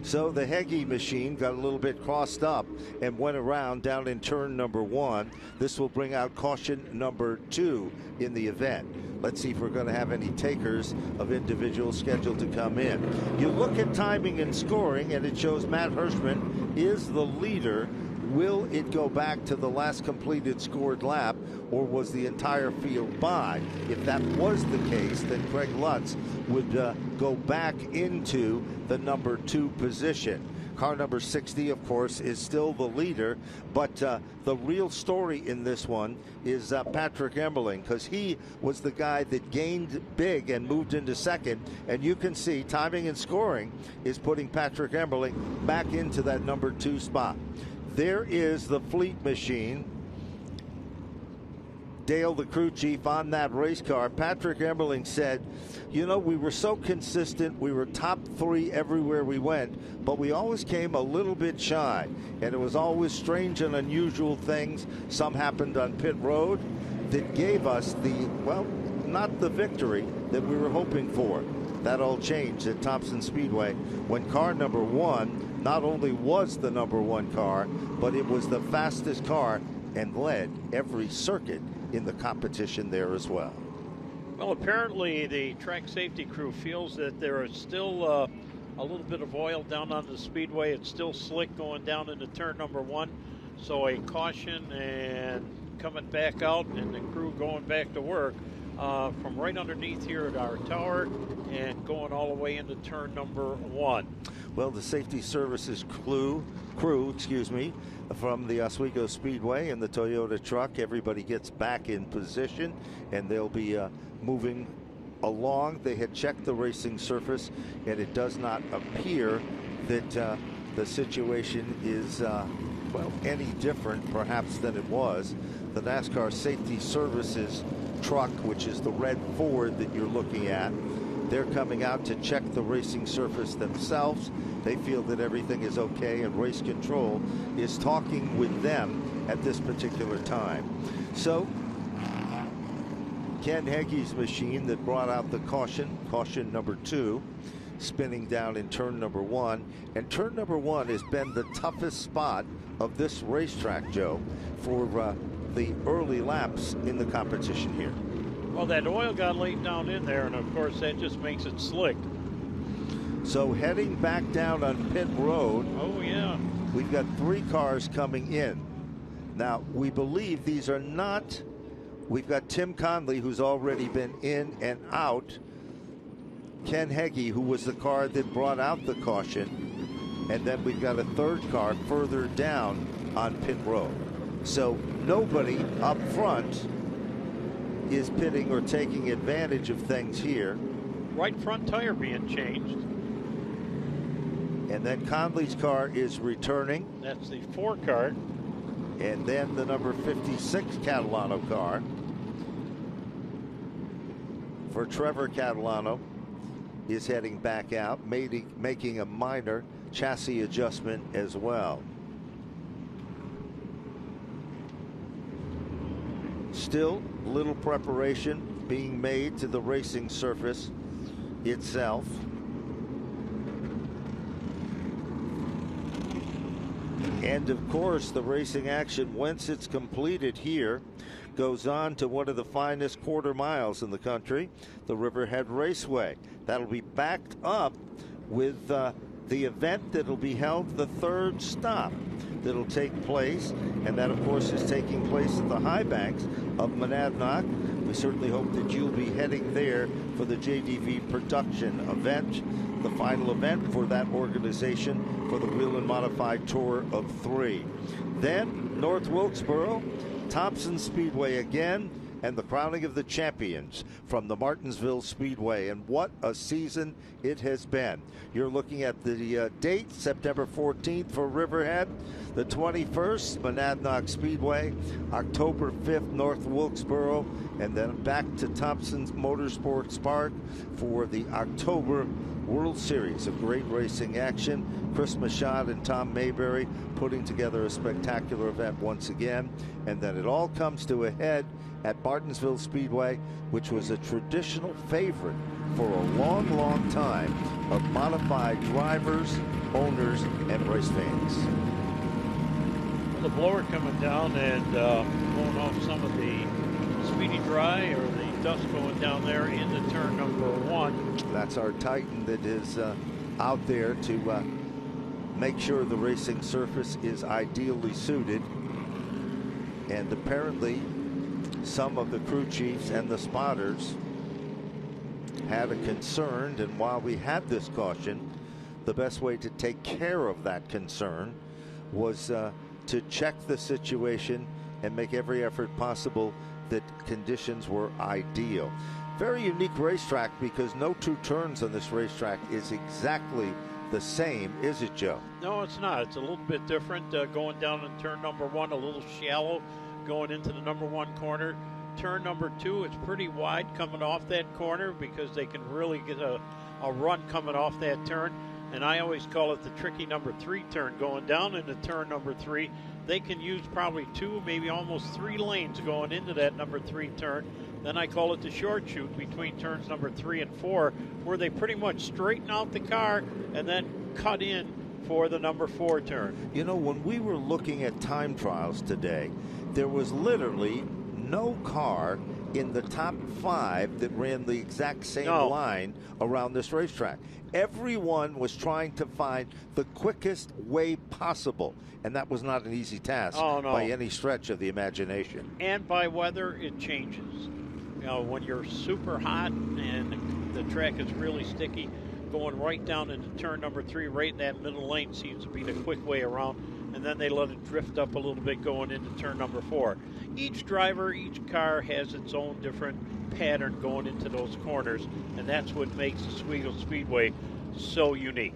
Speaker 1: So the Heggie machine got a little bit crossed up and went around down in turn number 1. This will bring out caution number 2 in the event. Let's see if we're going to have any takers of individuals scheduled to come in. You look at timing and scoring, and it shows Matt Hirschman is the leader. Will it go back to the last completed scored lap, or was the entire field by? If that was the case, then Craig Lutz would go back into the number 2 position. Car number 60, of course, is still the leader, but the real story in this one is Patrick Emberling, because he was the guy that gained big and moved into second, and you can see timing and scoring is putting Patrick Emberling back into that number 2 spot. There is the Fleet machine. Dale, the crew chief, on that race car. Patrick Emberling said, you know, we were so consistent. We were top 3 everywhere we went, but we always came a little bit shy. And it was always strange and unusual things. Some happened on pit road that gave us the, well, not the victory that we were hoping for. That all changed at Thompson Speedway when car number 1 not only was the number 1 car, but it was the fastest car and led every circuit in the competition there as well.
Speaker 3: Well, apparently the track safety crew feels that there is still a little bit of oil down on the speedway. It's still slick going down into turn number 1. So a caution and coming back out, and the crew going back to work from right underneath here at our tower and going all the way into turn number 1.
Speaker 1: Well, the safety services crew, from the Oswego Speedway and the Toyota truck, everybody gets back in position, and they'll be moving along. They had checked the racing surface, and it does not appear that the situation is, well, any different perhaps than it was. The NASCAR Safety Services truck, which is the red Ford that you're looking at, they're coming out to check the racing surface themselves. They feel that everything is okay, and race control is talking with them at this particular time. So Ken Heggie's machine that brought out the caution number 2, spinning down in turn number 1. And turn number 1 has been the toughest spot of this racetrack, Joe, for the early laps in the competition here.
Speaker 3: Well, that oil got laid down in there, and of course that just makes it slick.
Speaker 1: So heading back down on pit road.
Speaker 3: Oh, yeah.
Speaker 1: We've got 3 cars coming in. Now, we believe these are not, we've got Tim Conley, who's already been in and out. Ken Heggie, who was the car that brought out the caution. And then we've got a 3rd car further down on pit road. So nobody up front is pitting or taking advantage of things here.
Speaker 3: Right front tire being changed.
Speaker 1: And then Conley's car is returning.
Speaker 3: That's the 4 car.
Speaker 1: And then the number 56 Catalano car for Trevor Catalano is heading back out, making a minor chassis adjustment as well. Still little preparation being made to the racing surface itself. And of course, the racing action, once it's completed here, goes on to one of the finest quarter miles in the country, the Riverhead Raceway. That'll be backed up with the event that'll be held, the 3rd stop that'll take place, and that of course is taking place at the high banks of Monadnock. We certainly hope that you'll be heading there for the JDV production event, the final event for that organization for the Whelen Modified Tour of 3. Then North Wilkesboro, Thompson Speedway again, and the crowning of the champions from the Martinsville Speedway. And what a season it has been. You're looking at the date, September 14th for Riverhead, the 21st, Monadnock Speedway, October 5th, North Wilkesboro, and then back to Thompson's Motorsports Park for the October World Series of great racing action. Chris Machad and Tom Mayberry putting together a spectacular event once again. And then it all comes to a head at Martinsville Speedway, which was a traditional favorite for a long, long time of modified drivers, owners, and race fans.
Speaker 3: The blower coming down and blowing off some of the speedy dry or the dust going down there into turn number 1.
Speaker 1: That's our Titan that is out there to make sure the racing surface is ideally suited. And apparently some of the crew chiefs and the spotters had a concern, and while we had this caution, the best way to take care of that concern was to check the situation and make every effort possible that conditions were ideal. Very unique racetrack because no two turns on this racetrack is exactly the same, is it, Joe?
Speaker 3: No, it's not. It's a little bit different. Going down in turn number 1, a little shallow going into the number 1 corner. Turn number 2, it's pretty wide coming off that corner because they can really get a run coming off that turn. And I always call it the tricky number 3 turn. Going down into turn number 3, they can use probably 2, maybe almost 3 lanes going into that number 3 turn. Then I call it the short shoot between turns number 3 and 4, where they pretty much straighten out the car and then cut in for the number 4 turn.
Speaker 1: You know, when we were looking at time trials today, there was literally no car in the top 5 that ran the exact same line around this racetrack. Everyone was trying to find the quickest way possible, and that was not an easy task by any stretch of the imagination.
Speaker 3: And by weather, it changes. You know, when you're super hot and the track is really sticky, going right down into turn number 3, right in that middle lane seems to be the quick way around, and then they let it drift up a little bit going into turn number 4. Each driver, each car has its own different pattern going into those corners, and that's what makes the Oswego Speedway so unique.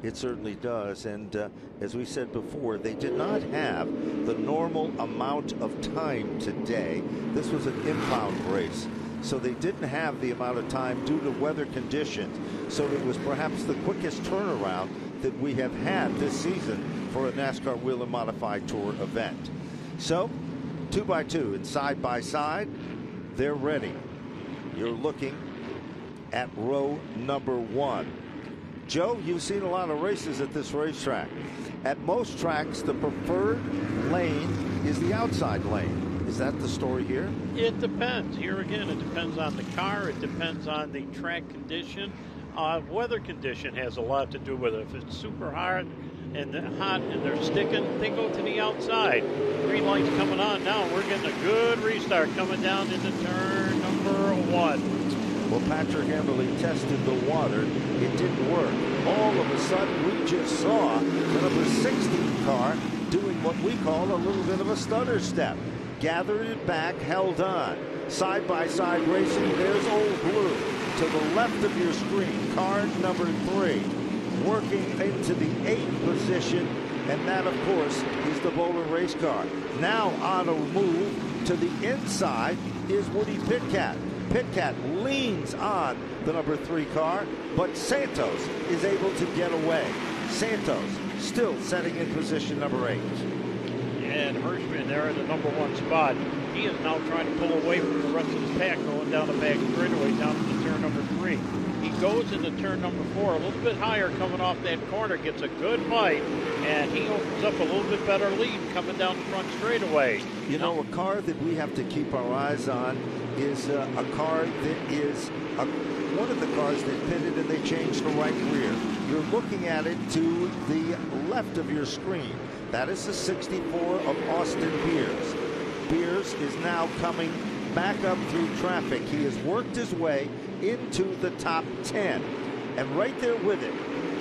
Speaker 1: It certainly does, and as we said before, they did not have the normal amount of time today. This was an impound race, so they didn't have the amount of time due to weather conditions. So it was perhaps the quickest turnaround that we have had this season for a NASCAR Whelen Modified Tour event. So 2x2 and side by side, they're ready. You're looking at row number 1. Joe, you've seen a lot of races at this racetrack. At most tracks, the preferred lane is the outside lane. Is that the story here?
Speaker 3: It depends. Here again, it depends on the car. It depends on the track condition. Weather condition has a lot to do with it. If it's super hot and they're sticking, they go to the outside. Green light's coming on now. We're getting a good restart coming down into turn number 1.
Speaker 1: Well, Patrick Emberley tested the water. It didn't work. All of a sudden, we just saw the number 16 car doing what we call a little bit of a stutter step. Gathered it back, held on. Side-by-side racing, there's Old Blue. To the left of your screen, car number 3. Working into the 8th position, and that, of course, is the Bowler race car. Now on a move to the inside is Woody Pitcat. Pitcat leans on the number 3 car, but Santos is able to get away. Santos still setting in position number 8.
Speaker 3: And Hirschman there in the number 1 spot. He is now trying to pull away from the rest of the pack going down the back straightaway down to turn number 3. He goes into turn number 4 a little bit higher coming off that corner, gets a good bite, and he opens up a little bit better lead coming down the front straightaway.
Speaker 1: You know, a car that we have to keep our eyes on is a car that is one of the cars that pitted and they changed the right rear. You're looking at it to the left of your screen. That is the 64 of Austin Beers. Beers is now coming back up through traffic. He has worked his way into the top 10. And right there with it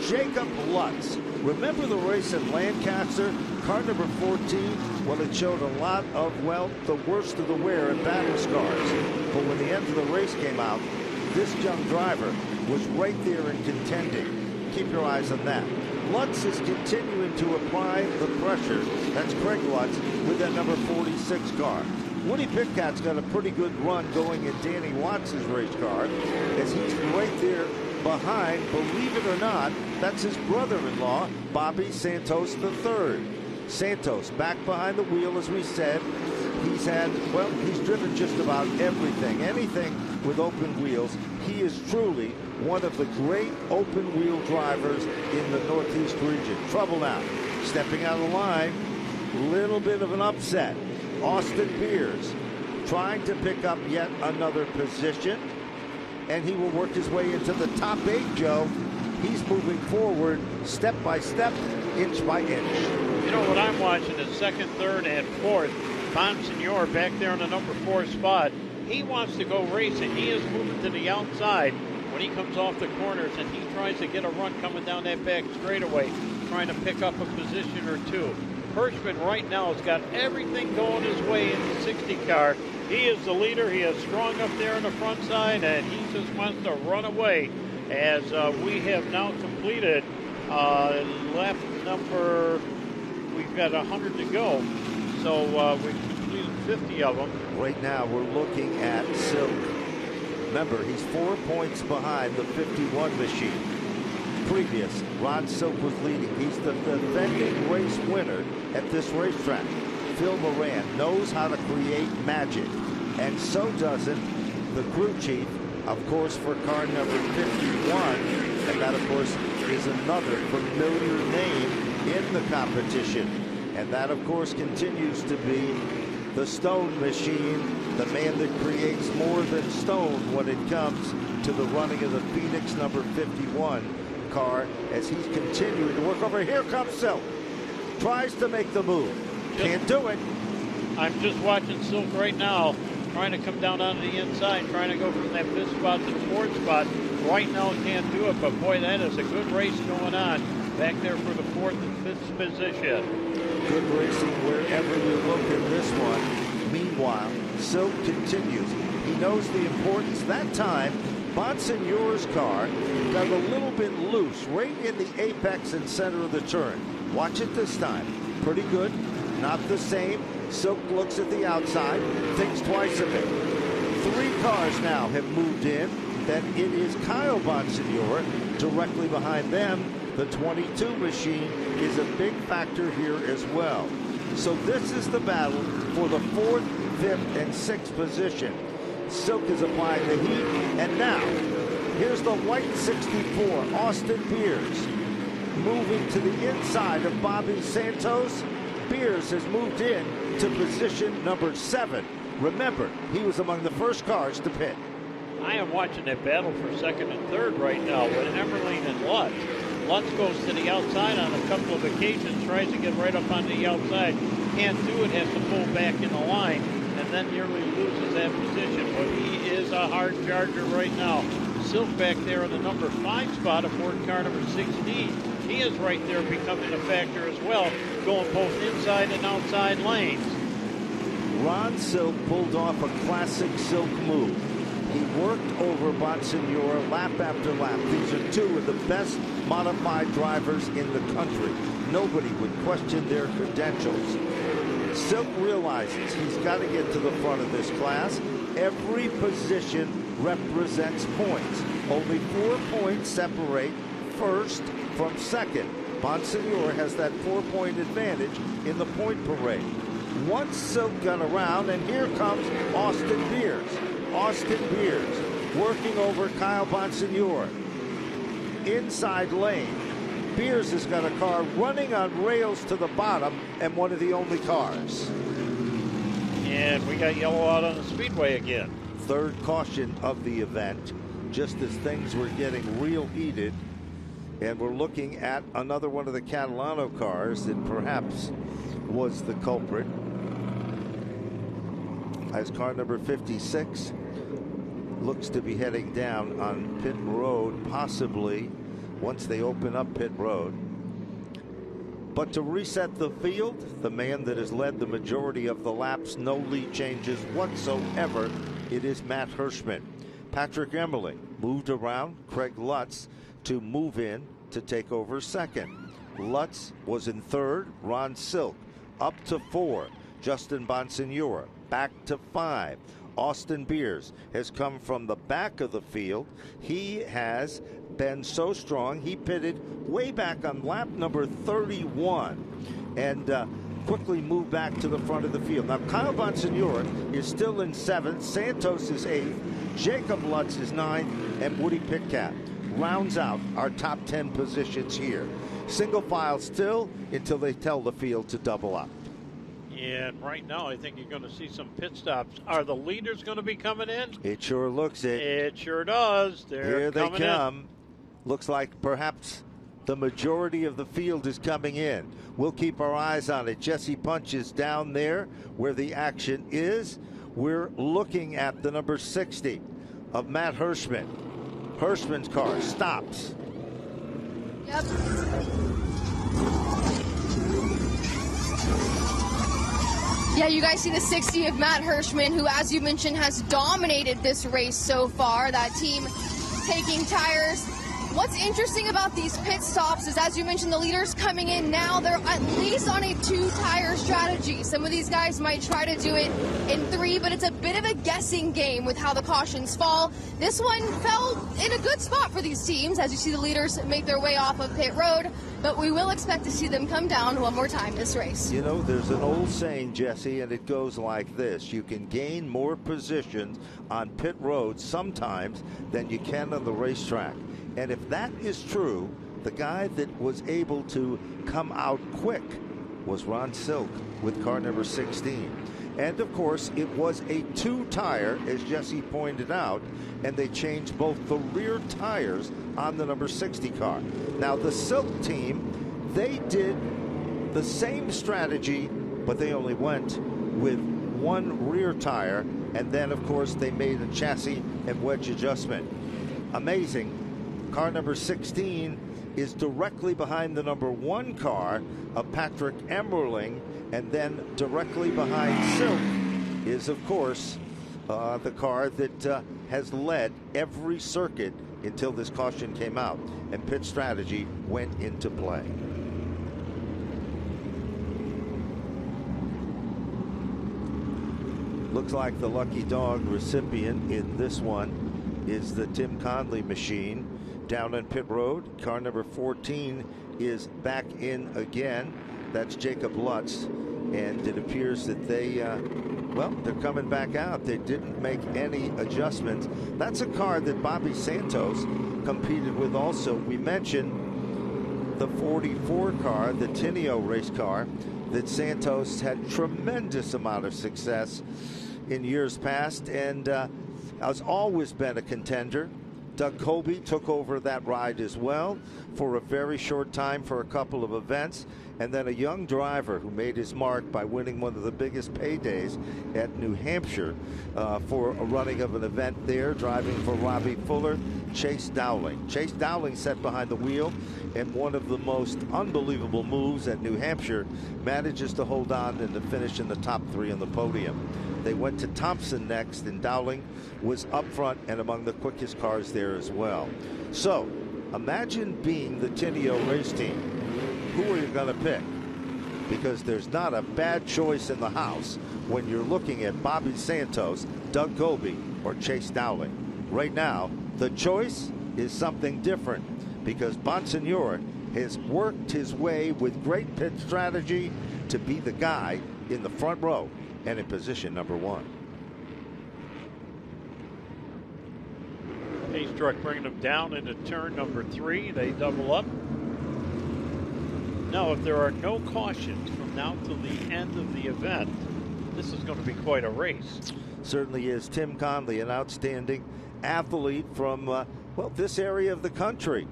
Speaker 1: Jacob Lutz. Remember the race in Lancaster? Car number 14, well, it showed a lot of, well, the worst of the wear and battle scars. But when the end of the race came out, this young driver was right there and contending. Keep your eyes on that. Lutz is continuing to apply the pressure. That's Craig Lutz with that number 46 car. Woody Pitcat's got a pretty good run going in Danny Watts' race car, as he's right there behind, believe it or not, that's his brother-in-law, Bobby Santos III. Santos back behind the wheel, as we said. He's had, well, he's driven just about everything, anything with open wheels. He is truly one of the great open wheel drivers in the Northeast region. Trouble now, stepping out of the line, little bit of an upset. Austin Beers trying to pick up yet another position, and he will work his way into the top 8, Joe. He's moving forward step by step, inch by inch.
Speaker 3: You know what I'm watching is second, third, and fourth. Bonsignor back there in the number 4 spot. He wants to go racing. He is moving to the outside when he comes off the corners, and he tries to get a run coming down that back straightaway, trying to pick up a position or two. Hirschman right now has got everything going his way in the 60 car. He is the leader. He is strong up there on the front side, and he just wants to run away as we have now completed lap number, we've got 100 to go. So we've completed 50 of them.
Speaker 1: Right now we're looking at Silk. Remember, he's 4 points behind the 51 machine. Previous, Ron Silk was leading. He's the defending race winner at this racetrack. Phil Moran knows how to create magic, and so doesn't the crew chief, of course, for car number 51. And that, of course, is another familiar name in the competition. And that, of course, continues to be the Stone machine, the man that creates more than stone when it comes to the running of the Phoenix number 51 car, as he's continuing to work over. Here comes Silk. Tries to make the move. Can't do it.
Speaker 3: I'm just watching Silk right now, trying to come down onto the inside, trying to go from that 5th spot to the 4th spot. Right now can't do it, but boy, that is a good race going on back there for the 4th and 5th position.
Speaker 1: Good racing wherever you look in this one. Meanwhile, Silk continues. He knows the importance. That time, Bonsignor's car got a little bit loose right in the apex and center of the turn. Watch it this time. Pretty good. Not the same. Silk looks at the outside, thinks twice a bit. 3 cars now have moved in. Then it is Kyle Bonsignor directly behind them. The 22 machine is a big factor here as well. So this is the battle for the 4th, 5th, and 6th position. Silk is applying the heat, and now here's the white 64, Austin Beers, moving to the inside of Bobby Santos. Beers has moved in to position number 7. Remember, he was among the first cars to pit.
Speaker 3: I am watching that battle for 2nd and 3rd right now with Emmerling and Lutz. Lutz goes to the outside on a couple of occasions, tries to get right up on the outside. Can't do it, has to pull back in the line, and then nearly loses that position. But he is a hard charger right now. Silk back there in the number 5 spot aboard car number 16. He is right there becoming a factor as well, going both inside and outside lanes.
Speaker 1: Ron Silk pulled off a classic Silk move. He worked over Bonsignor lap after lap. These are 2 of the best modified drivers in the country. Nobody would question their credentials. Silk realizes he's got to get to the front of this class. Every position represents points. Only 4 points separate first from second. Bonsignor has that 4-point advantage in the point parade. Once Silk got around, and here comes Austin Beers. Austin Beers working over Kyle Bonsignor. Inside lane. Beers has got a car running on rails to the bottom, and one of the only cars.
Speaker 3: And we got yellow out on the speedway again.
Speaker 1: 3rd caution of the event, just as things were getting real heated. And we're looking at another one of the Catalano cars that perhaps was the culprit. As car number 56 looks to be heading down on pit road, possibly once they open up pit road. But to reset the field, the man that has led the majority of the laps, no lead changes whatsoever, it is Matt Hirschman. Patrick Emmerling moved around Craig Lutz to move in to take over second. Lutz was in third. Ron Silk up to 4. Justin Bonsignora back to 5. Austin Beers has come from the back of the field. He has been so strong, he pitted way back on lap number 31 and quickly moved back to the front of the field. Now, Kyle Bonsignora is still in 7th. Santos is 8th. Jacob Lutz is 9th. And Woody Pitkat rounds out our top 10 positions here. Single file still until they tell the field to double up.
Speaker 3: Yeah, and right now I think you're going to see some pit stops. Are the leaders going to be coming in?
Speaker 1: It sure looks it.
Speaker 3: It sure does.
Speaker 1: Here they come. Looks like perhaps the majority of the field is coming in. We'll keep our eyes on it. Jesse Punch is down there where the action is. We're looking at the number 60 of Matt Hirschman. Hirschman's car stops.
Speaker 4: Yep. Yeah, you guys see the 60 of Matt Hirschman, who, as you mentioned, has dominated this race so far. That team taking tires. What's interesting about these pit stops is, as you mentioned, the leaders coming in now, they're at least on a 2-tire strategy. Some of these guys might try to do it in 3, but it's a bit of a guessing game with how the cautions fall. This one fell in a good spot for these teams, as you see the leaders make their way off of pit road, but we will expect to see them come down one more time this race.
Speaker 1: You know, there's an old saying, Jesse, and it goes like this. You can gain more positions on pit road sometimes than you can on the racetrack. And if that is true, the guy that was able to come out quick was Ron Silk with car number 16. And of course, it was a 2-tire, as Jesse pointed out, and they changed both the rear tires on the number 60 car. Now, the Silk team, they did the same strategy, but they only went with 1 rear tire, and then, of course, they made a chassis and wedge adjustment. Amazing. Car number 16 is directly behind the number 1 car of Patrick Emmerling, and then directly behind Silk is, of course, the car that has led every circuit until this caution came out and pit strategy went into play. Looks like the lucky dog recipient in this one is the Tim Conley machine. Down on pit road, car number 14 is back in again. That's Jacob Lutz, and it appears that they're coming back out. They didn't make any adjustments. That's a car that Bobby Santos competed with also. We mentioned the 44 car, the Tinio race car, that Santos had tremendous amount of success in years past, and has always been a contender. Doug Colby took over that ride as well for a very short time for a couple of events, and then a young driver who made his mark by winning one of the biggest paydays at New Hampshire for a running of an event there, driving for Robbie Fuller, Chase Dowling. Chase Dowling sat behind the wheel, and one of the most unbelievable moves at New Hampshire, manages to hold on and to finish in the top 3 on the podium. They went to Thompson next, and Dowling was up front and among the quickest cars there as well. So imagine being the Tinio race team. Who are you going to pick? Because there's not a bad choice in the house when you're looking at Bobby Santos, Doug Colby, or Chase Dowling. Right now, the choice is something different, because Bonsignore has worked his way with great pit strategy to be the guy in the front row and in position number 1.
Speaker 3: Pace truck bringing them down into turn number 3. They double up. Now, if there are no cautions from now till the end of the event, this is going to be quite a race.
Speaker 1: Certainly is. Tim Conley, an outstanding athlete from, this area of the country.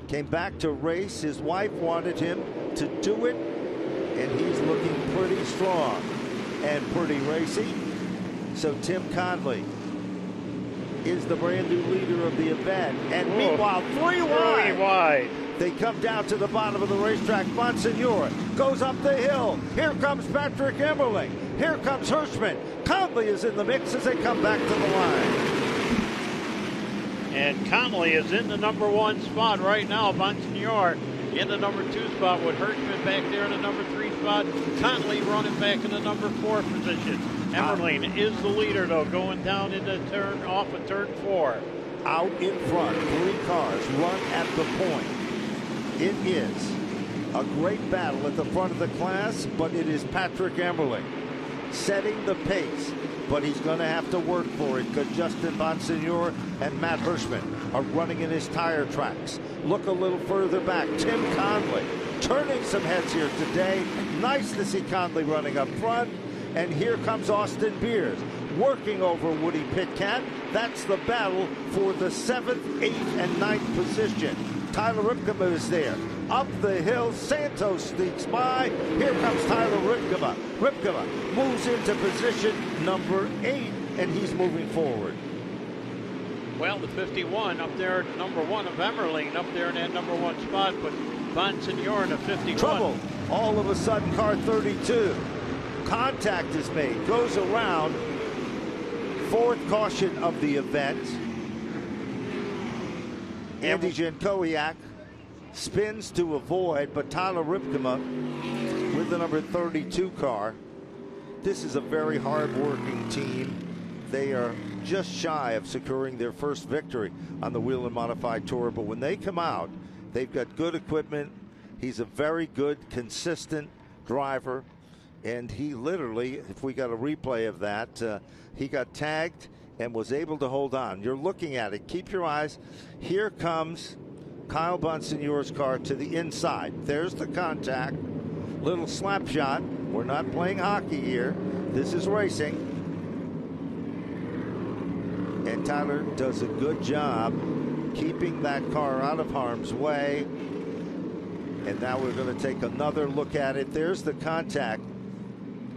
Speaker 1: Came back to race. His wife wanted him to do it, and he's looking pretty strong and pretty racy. So Tim Conley is the brand new leader of the event. And meanwhile, three wide. They come down to the bottom of the racetrack. Bonsignore goes up the hill. Here comes Patrick Emmerling. Here comes Hirschman. Conley is in the mix as they come back to the line.
Speaker 3: And Conley is in the number 1 spot right now. Bonsignore in the number 2 spot with Hirschman back there in the number 3 spot. Conley running back in the number 4 position. Emmerling is the leader, though, going down into turn off of turn 4.
Speaker 1: Out in front, 3 cars run at the point. It is a great battle at the front of the class, but it is Patrick Emmerling setting the pace. But he's going to have to work for it because Justin Bonsignore and Matt Hirschman are running in his tire tracks. Look a little further back. Tim Conley turning some heads here today. Nice to see Conley running up front. And here comes Austin Beers working over Woody Pitcat. That's the battle for the 7th, 8th, and 9th position. Tyler Ripkema is there. Up the hill, Santos sneaks by. Here comes Tyler Ripkema. Ripkema moves into position number 8, and he's moving forward.
Speaker 3: Well, the 51 up there, number 1 of Emmerling up there in that number 1 spot, but Bonsignore in the 51.
Speaker 1: Trouble. All of a sudden, car 32. Contact is made, goes around. 4th caution of the event. Andy Jankowiak spins to avoid, but Tyler Ripkema with the number 32 car. This is a very hard-working team. They are just shy of securing their first victory on the Whelen Modified Tour, but when they come out, they've got good equipment. He's a very good, consistent driver, and he literally, if we got a replay of that, he got tagged and was able to hold on. You're looking at it. Keep your eyes. Here comes Kyle Bonsignore's car to the inside. There's the contact. Little slap shot. We're not playing hockey here. This is racing. And Tyler does a good job keeping that car out of harm's way. And now we're going to take another look at it. There's the contact.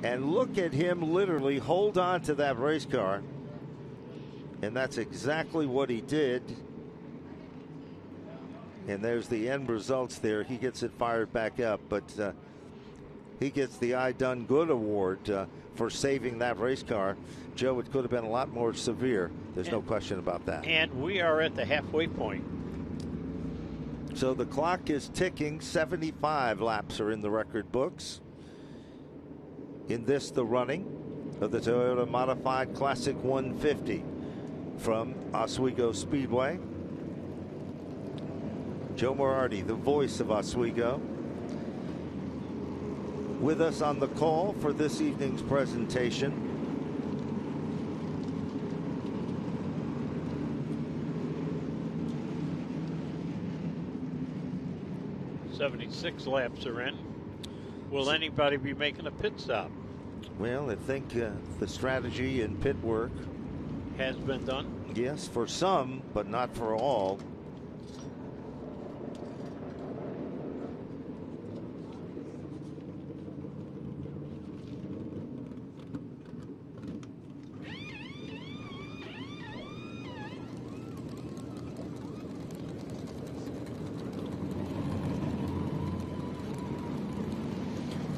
Speaker 1: And look at him literally hold on to that race car. And that's exactly what he did. And there's the end results there. He gets it fired back up, but he gets the I Done Good award for saving that race car. Joe, it could have been a lot more severe. There's no question about that.
Speaker 3: And we are at the halfway point.
Speaker 1: So the clock is ticking. 75 laps are in the record books. In this, the running of the Toyota Modified Classic 150 from Oswego Speedway. Joe Morardi, the voice of Oswego, with us on the call for this evening's presentation.
Speaker 3: .76 laps are in. Will anybody be making a pit stop?
Speaker 1: Well, I think the strategy and pit work
Speaker 3: has been done.
Speaker 1: Yes, for some, but not for all.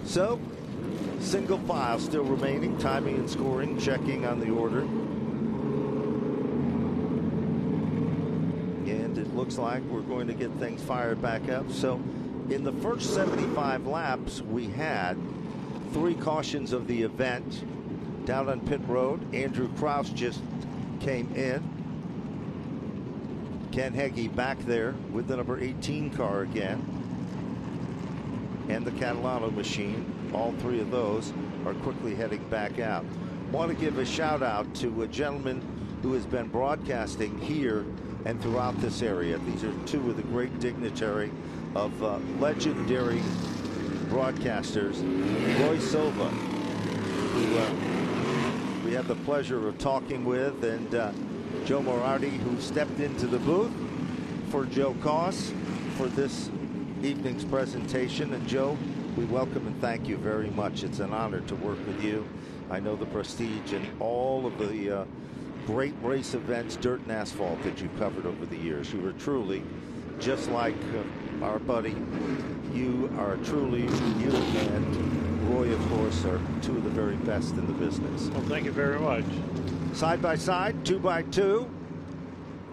Speaker 1: So, single file still remaining, timing and scoring, checking on the order. And it looks like we're going to get things fired back up. So, in the first 75 laps, we had 3 cautions of the event. Down on pit road, Andrew Kraus just came in. Ken Heggie back there with the number 18 car again. And the Catalano machine. All 3 of those are quickly heading back out. Want to give a shout out to a gentleman who has been broadcasting here and throughout this area. These are 2 of the great dignitary of legendary broadcasters. Roy Silva, who we had the pleasure of talking with, and Joe Morardi, who stepped into the booth for Joe Koss for this evening's presentation. And Joe, we welcome and thank you very much. It's an honor to work with you. I know the prestige and all of the great race events, dirt and asphalt, that you've covered over the years. You were truly, just like our buddy, you are truly, you and Roy, of course, are two of the very best in the business.
Speaker 3: Well, thank you very much.
Speaker 1: Side by side, 2x2.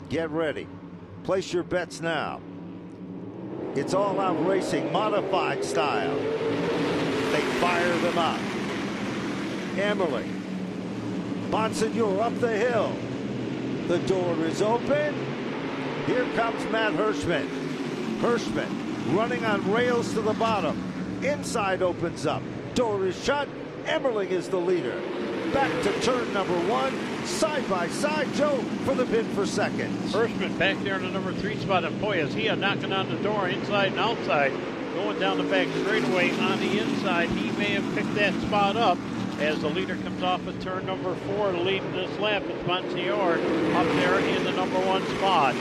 Speaker 1: Get ready. Place your bets now. It's all out racing, modified style. They fire them up. Emily. Bonsignor up the hill. The door is open. Here comes Matt Hirschman. Hirschman running on rails to the bottom. Inside opens up. Door is shut. Emmerling is the leader. Back to turn number 1. Side by side, Joe, for the bid for second.
Speaker 3: Hirschman back there in the number 3 spot. And boy, is he knocking on the door inside and outside. Going down the back straightaway on the inside. He may have picked that spot up as the leader comes off of turn number 4, leading this lap. It's Monsignor up there in the number 1 spot.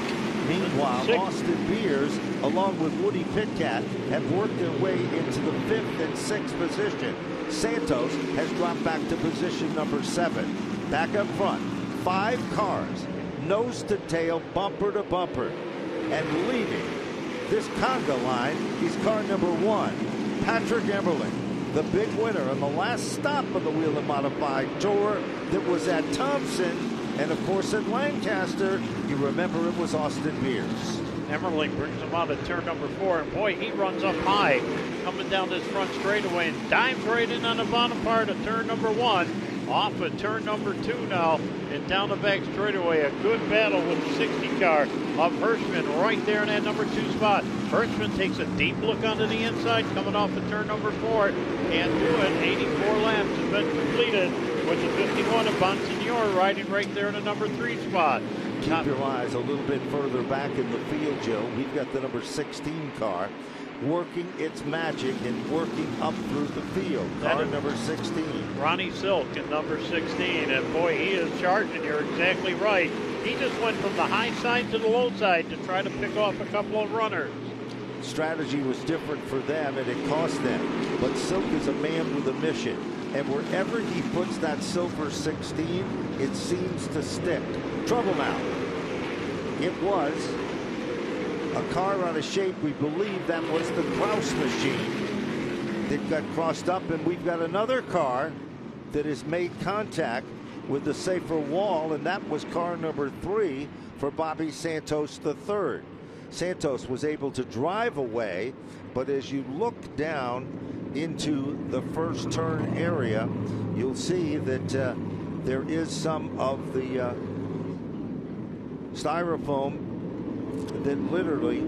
Speaker 1: Meanwhile, Austin Beers, along with Woody Pitcat, have worked their way into the 5th and 6th position. Santos has dropped back to position number 7. Back up front, 5 cars, nose to tail, bumper to bumper. And leading this conga line is car number 1, Patrick Emmerling, the big winner on the last stop of the Whelen Modified Tour that was at Thompson. And, of course, at Lancaster, you remember it was Austin Beers.
Speaker 3: Emmerling brings him out at turn number 4, and boy, he runs up high, coming down this front straightaway and dives right in on the bottom part of turn number 1, off of turn number 2 now, and down the back straightaway. A good battle with the 60 car of Hirschman right there in that number 2 spot. Hirschman takes a deep look onto the inside, coming off of turn number 4, and doing 84 laps has been completed with the 51 of Bonsignor riding right there in the number 3 spot.
Speaker 1: Keep your eyes a little bit further back in the field, Joe. We've got the number 16 car working its magic and working up through the field. Car number 16.
Speaker 3: Ronnie Silk at number 16. And boy, he is charging. You're exactly right. He just went from the high side to the low side to try to pick off a couple of runners.
Speaker 1: Strategy was different for them, and it cost them. But Silk is a man with a mission. And wherever he puts that silver 16, it seems to stick. Trouble now. It was a car out of shape. We believe that was the Kraus machine that got crossed up, and we've got another car that has made contact with the safer wall, and that was car number 3 for Bobby Santos III. Santos was able to drive away, but as you look down into the first turn area, you'll see that there is some of the styrofoam that literally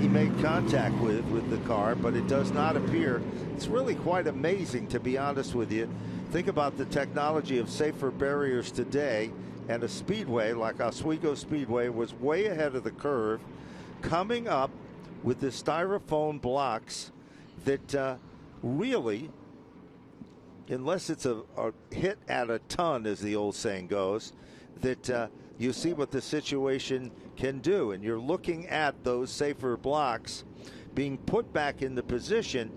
Speaker 1: he made contact with the car, but it does not appear. It's really quite amazing, to be honest with you. Think about the technology of safer barriers today, and a speedway like Oswego Speedway was way ahead of the curve, coming up with the styrofoam blocks that really, unless it's a hit at a ton, as the old saying goes, that you see what the situation can do. And you're looking at those safer blocks being put back into position.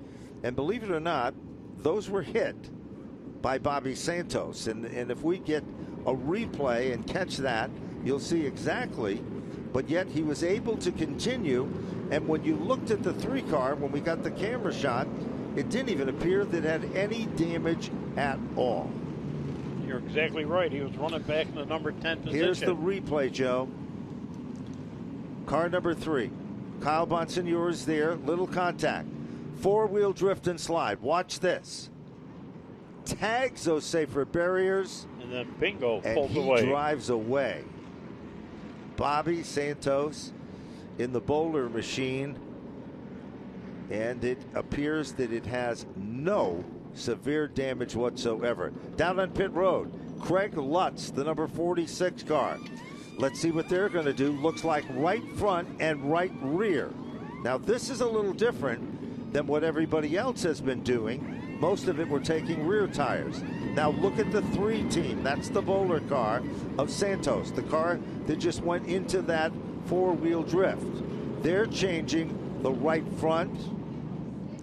Speaker 1: And believe it or not, those were hit by Bobby Santos. And if we get a replay and catch that, you'll see exactly. But yet he was able to continue. And when you looked at the 3 car, when we got the camera shot, it didn't even appear that it had any damage at all.
Speaker 3: You're exactly right. He was running back in the number 10 position.
Speaker 1: Here's the replay, Joe. Car number 3. Kyle Bonsignor is there. Little contact. 4-wheel drift and slide. Watch this. Tags those safer barriers.
Speaker 3: And then bingo, pulls
Speaker 1: and
Speaker 3: away.
Speaker 1: he drives away. Bobby Santos in the Boulder machine. And it appears that it has no severe damage whatsoever. Down on pit road, Craig Lutz, the number 46 car. Let's see what they're going to do. Looks like right front and right rear. Now, this is a little different than what everybody else has been doing. Most of it were taking rear tires. Now, look at the 3 team. That's the Boulder car of Santos, the car that just went into that 4-wheel drift. They're changing the right front,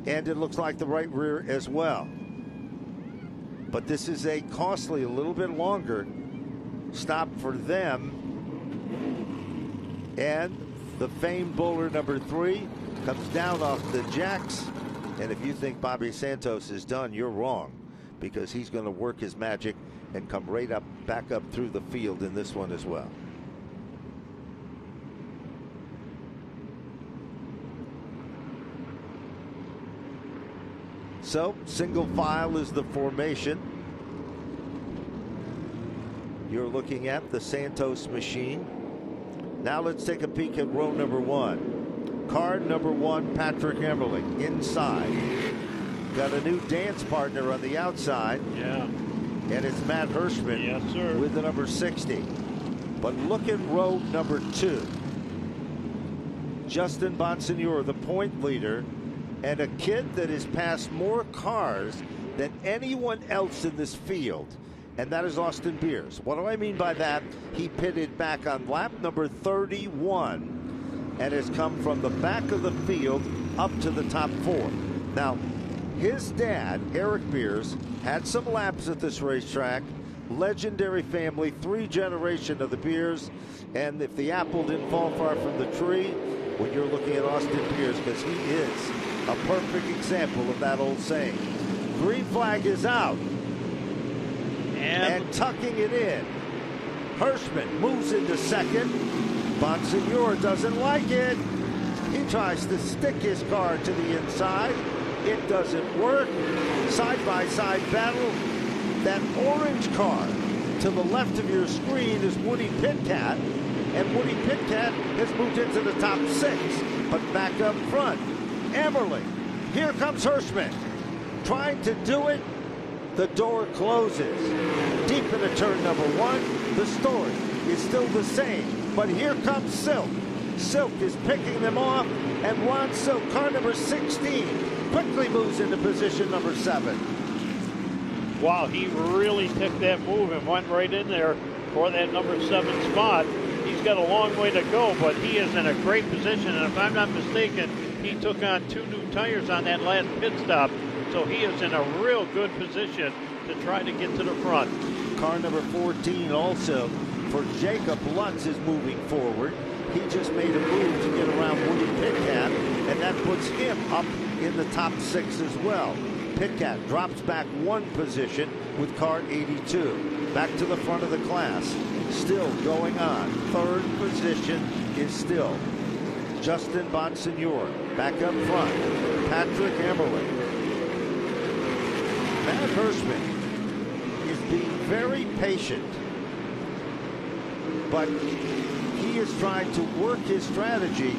Speaker 1: and it looks like the right rear as well. But this is a costly, a little bit longer stop for them. And the famed bowler number 3 comes down off the jacks. And if you think Bobby Santos is done, you're wrong, because he's going to work his magic and come right up, back up through the field in this one as well. So single file is the formation. You're looking at the Santos machine. Now let's take a peek at row number 1. Car number 1, Patrick Emerling, inside. Got a new dance partner on the outside.
Speaker 3: Yeah.
Speaker 1: And it's Matt Hirschman.
Speaker 3: Yes, sir.
Speaker 1: With the number 60. But look at row number 2. Justin Bonsignore, the point leader, and a kid that has passed more cars than anyone else in this field, and that is Austin Beers. What do I mean by that? He pitted back on lap number 31 and has come from the back of the field up to the top 4. Now, his dad, Eric Beers, had some laps at this racetrack. Legendary family, 3 generations of the Beers, and if the apple didn't fall far from the tree, when you're looking at Austin Beers, because he is a perfect example of that old saying. Green flag is out. And tucking it in. Hirschman moves into second. Bonsignore doesn't like it. He tries to stick his car to the inside. It doesn't work. Side-by-side battle. That orange car to the left of your screen is Woody Pitcat. And Woody Pitcat has moved into the top 6. But back up front, Emerling. Here comes Hirschman. Trying to do it. The door closes. Deep into turn number 1, the story is still the same. But here comes Silk. Silk is picking them off, and Ron Silk, car number 16, quickly moves into position number 7.
Speaker 3: Wow, he really took that move and went right in there for that number 7 spot. He's got a long way to go, but he is in a great position. And if I'm not mistaken, he took on 2 new tires on that last pit stop. So he is in a real good position to try to get to the front.
Speaker 1: Car number 14 also for Jacob Lutz is moving forward. He just made a move to get around Woody Pitcat, and that puts him up in the top 6 as well. Pitcat drops back 1 position with car 82. Back to the front of the class. Still going on. 3rd position is still Justin Bonsignore. Back up front, Patrick Emerling. Matt Hirschman is being very patient, but he is trying to work his strategy,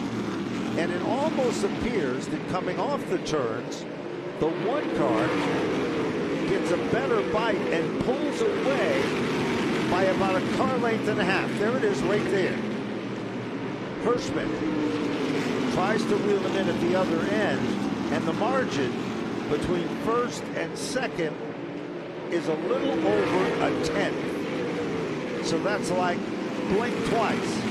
Speaker 1: and it almost appears that coming off the turns, the 1 car gets a better bite and pulls away by about a car length and a half. There it is right there. Hirschman tries to reel him in at the other end, and the margin between 1st and 2nd is a little over a 10th. So that's like blink twice,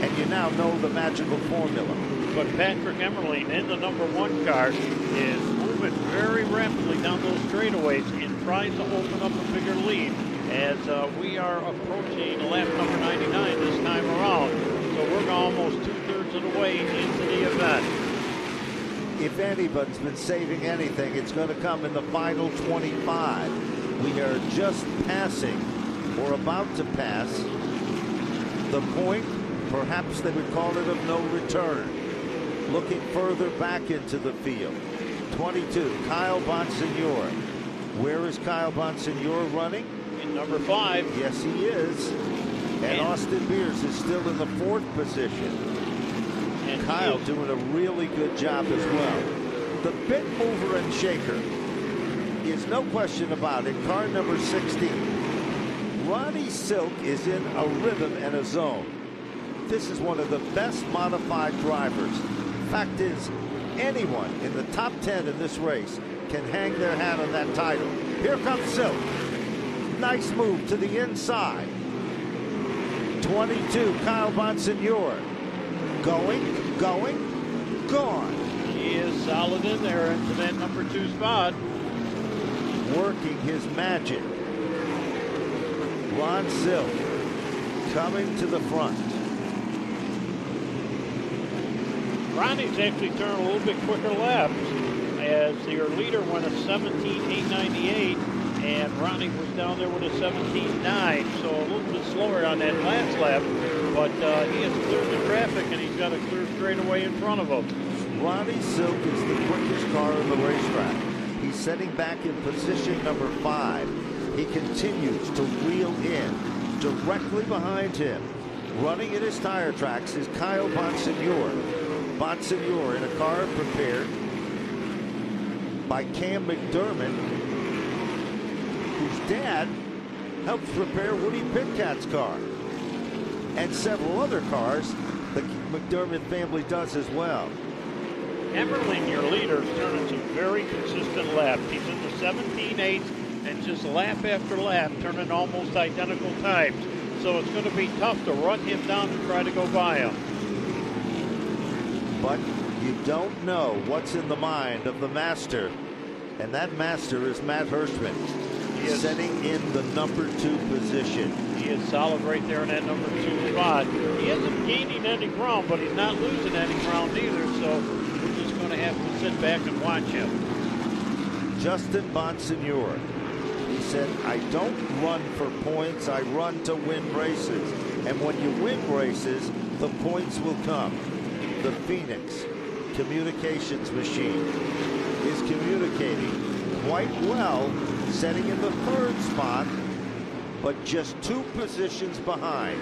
Speaker 1: and you now know the magical formula.
Speaker 3: But Patrick Emerling in the number 1 car is moving very rapidly down those straightaways and tries to open up a bigger lead as we are approaching lap number 99 this time around. So we're almost 2/3 of the way into the event.
Speaker 1: If anybody's been saving anything, it's going to come in the final 25. We are just passing, or about to pass, the point, perhaps they would call it, of no return. Looking further back into the field. 22, Kyle Bonsignore. Where is Kyle Bonsignore running?
Speaker 3: In number 5.
Speaker 1: Yes, he is. And Austin Beers is still in the 4th position. And Kyle doing a really good job as well. The bit mover and shaker is no question about it. Car number 16. Ronnie Silk is in a rhythm and a zone. This is one of the best modified drivers. Fact is, anyone in the top 10 in this race can hang their hat on that title. Here comes Silk. Nice move to the inside. 22, Kyle Bonsignore. Going, gone.
Speaker 3: He is solid in there into that number 2 spot.
Speaker 1: working his magic. Ron Silk coming to the front.
Speaker 3: Ronnie's actually turned a little bit quicker laps as your leader went a 17.898 and Ronnie was down there with a 17.9, so a little bit slower on that last lap, but he has cleared the traffic and he's got a clear straightaway in front of him.
Speaker 1: Ronnie Silk is the quickest car on the racetrack. He's setting back in position number 5. He continues to wheel in. Directly behind him, running at his tire tracks, is Kyle Bonsignor. Bonsignor in a car prepared by Cam McDermott, whose dad helps prepare Woody Pitcat's car. And several other cars the McDermott family does as well.
Speaker 3: Emerling, your leader, is turning some very consistent laps. He's in the 17.8 and just lap after lap, turning almost identical times. So it's going to be tough to run him down and try to go by him.
Speaker 1: But you don't know what's in the mind of the master. And that master is Matt Hirschman, setting in the number 2 position.
Speaker 3: He is solid right there in that number 2 spot. He isn't gaining any ground, but he's not losing any ground either. So we're just going to have to sit back and watch him.
Speaker 1: Justin Bonsignor. He said, I don't run for points, I run to win races. And when you win races, the points will come. The Phoenix communications machine is communicating quite well, setting in the 3rd spot, but just 2 positions behind.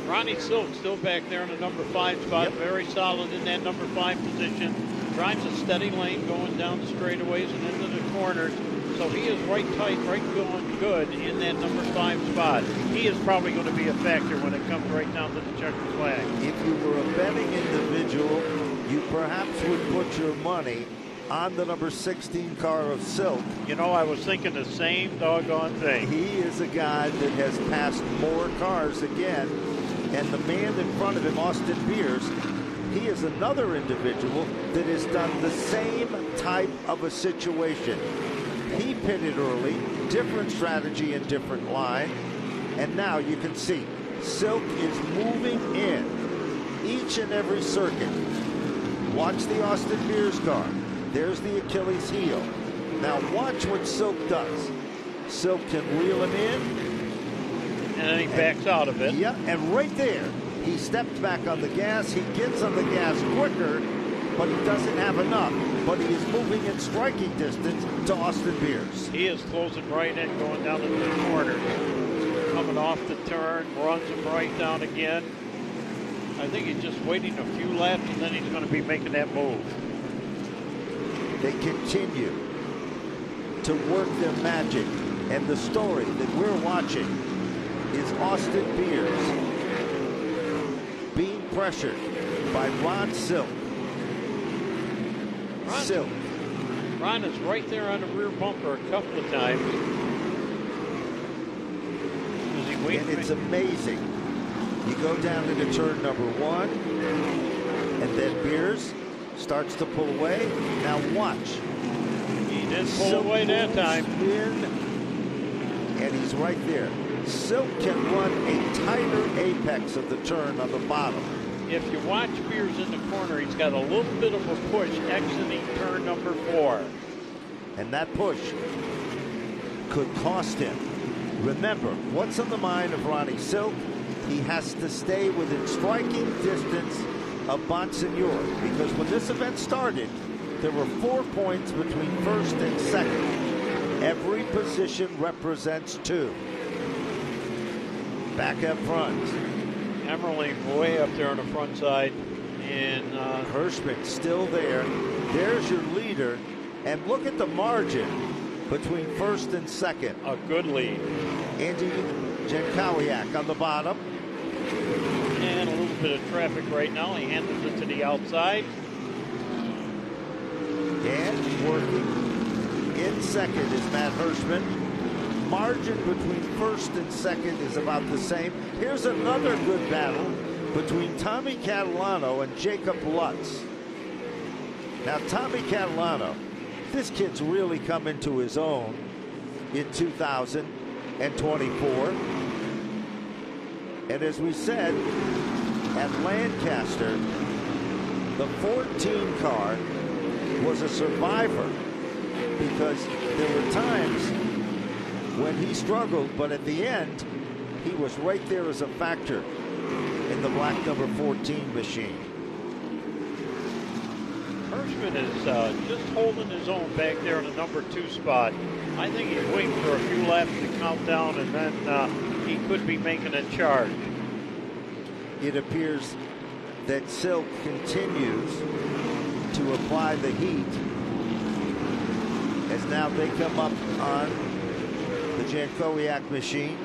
Speaker 3: Ronnie Silk still back there in the number 5 spot, very solid in that number 5 position. Drives a steady lane going down the straightaways and into the corners. So he is right tight, right going good in that number 5 spot. He is probably going to be a factor when it comes right down to the checkered flag.
Speaker 1: If you were a betting individual, you perhaps would put your money on the number 16 car of Silk.
Speaker 3: You know, I was thinking the same doggone thing.
Speaker 1: He is a guy that has passed more cars again. And the man in front of him, Austin Beers, he is another individual that has done the same type of a situation. He pitted early, different strategy and different line. And now you can see Silk is moving in each and every circuit. Watch the Austin Beers car. There's the Achilles heel. Now watch what Silk does. Silk can wheel him in.
Speaker 3: And then he backs out of it.
Speaker 1: Yeah, and right there, he steps back on the gas. He gets on the gas quicker, but he doesn't have enough. But he is moving in striking distance to Austin Beers.
Speaker 3: He is closing right in, going down into the corners. Coming off the turn, runs him right down again. I think he's just waiting a few laps, and then he's going to be making that move.
Speaker 1: They continue to work their magic. And the story that we're watching is Austin Beers being pressured by Ron Silk.
Speaker 3: Ron is right there on the rear bumper a couple of times.
Speaker 1: And it's amazing. You go down into turn number 1, and then Beers starts to pull away. Now watch.
Speaker 3: He didn't pull away that time.
Speaker 1: And he's right there. Silk can run a tighter apex of the turn on the bottom.
Speaker 3: If you watch Beers in the corner, he's got a little bit of a push exiting turn number 4.
Speaker 1: And that push could cost him. Remember, what's on the mind of Ronnie Silk? He has to stay within striking distance of Bonsignor, because when this event started, there were 4 points between first and second. Every position represents 2. Back up front.
Speaker 3: Emerling way up there on the front side. And
Speaker 1: Hirschman still there. There's your leader. And look at the margin between first and second.
Speaker 3: A good lead.
Speaker 1: Andy Jankowiak on the bottom.
Speaker 3: And a little bit of traffic right now. He handles it to the outside.
Speaker 1: And working in second is Matt Hirschman. Margin between first and second is about the same. Here's another good battle between Tommy Catalano and Jacob Lutz. Now, Tommy Catalano, this kid's really come into his own in 2024. And as we said, at Lancaster, the 14 car was a survivor because there were times when he struggled, but at the end, he was right there as a factor in the black number 14 machine.
Speaker 3: Hirschman is just holding his own back there in the number 2 spot. I think he's waiting for a few laps to count down, and then he could be making a charge.
Speaker 1: It appears that Silk continues to apply the heat as now they come up on the Jankowiak machine.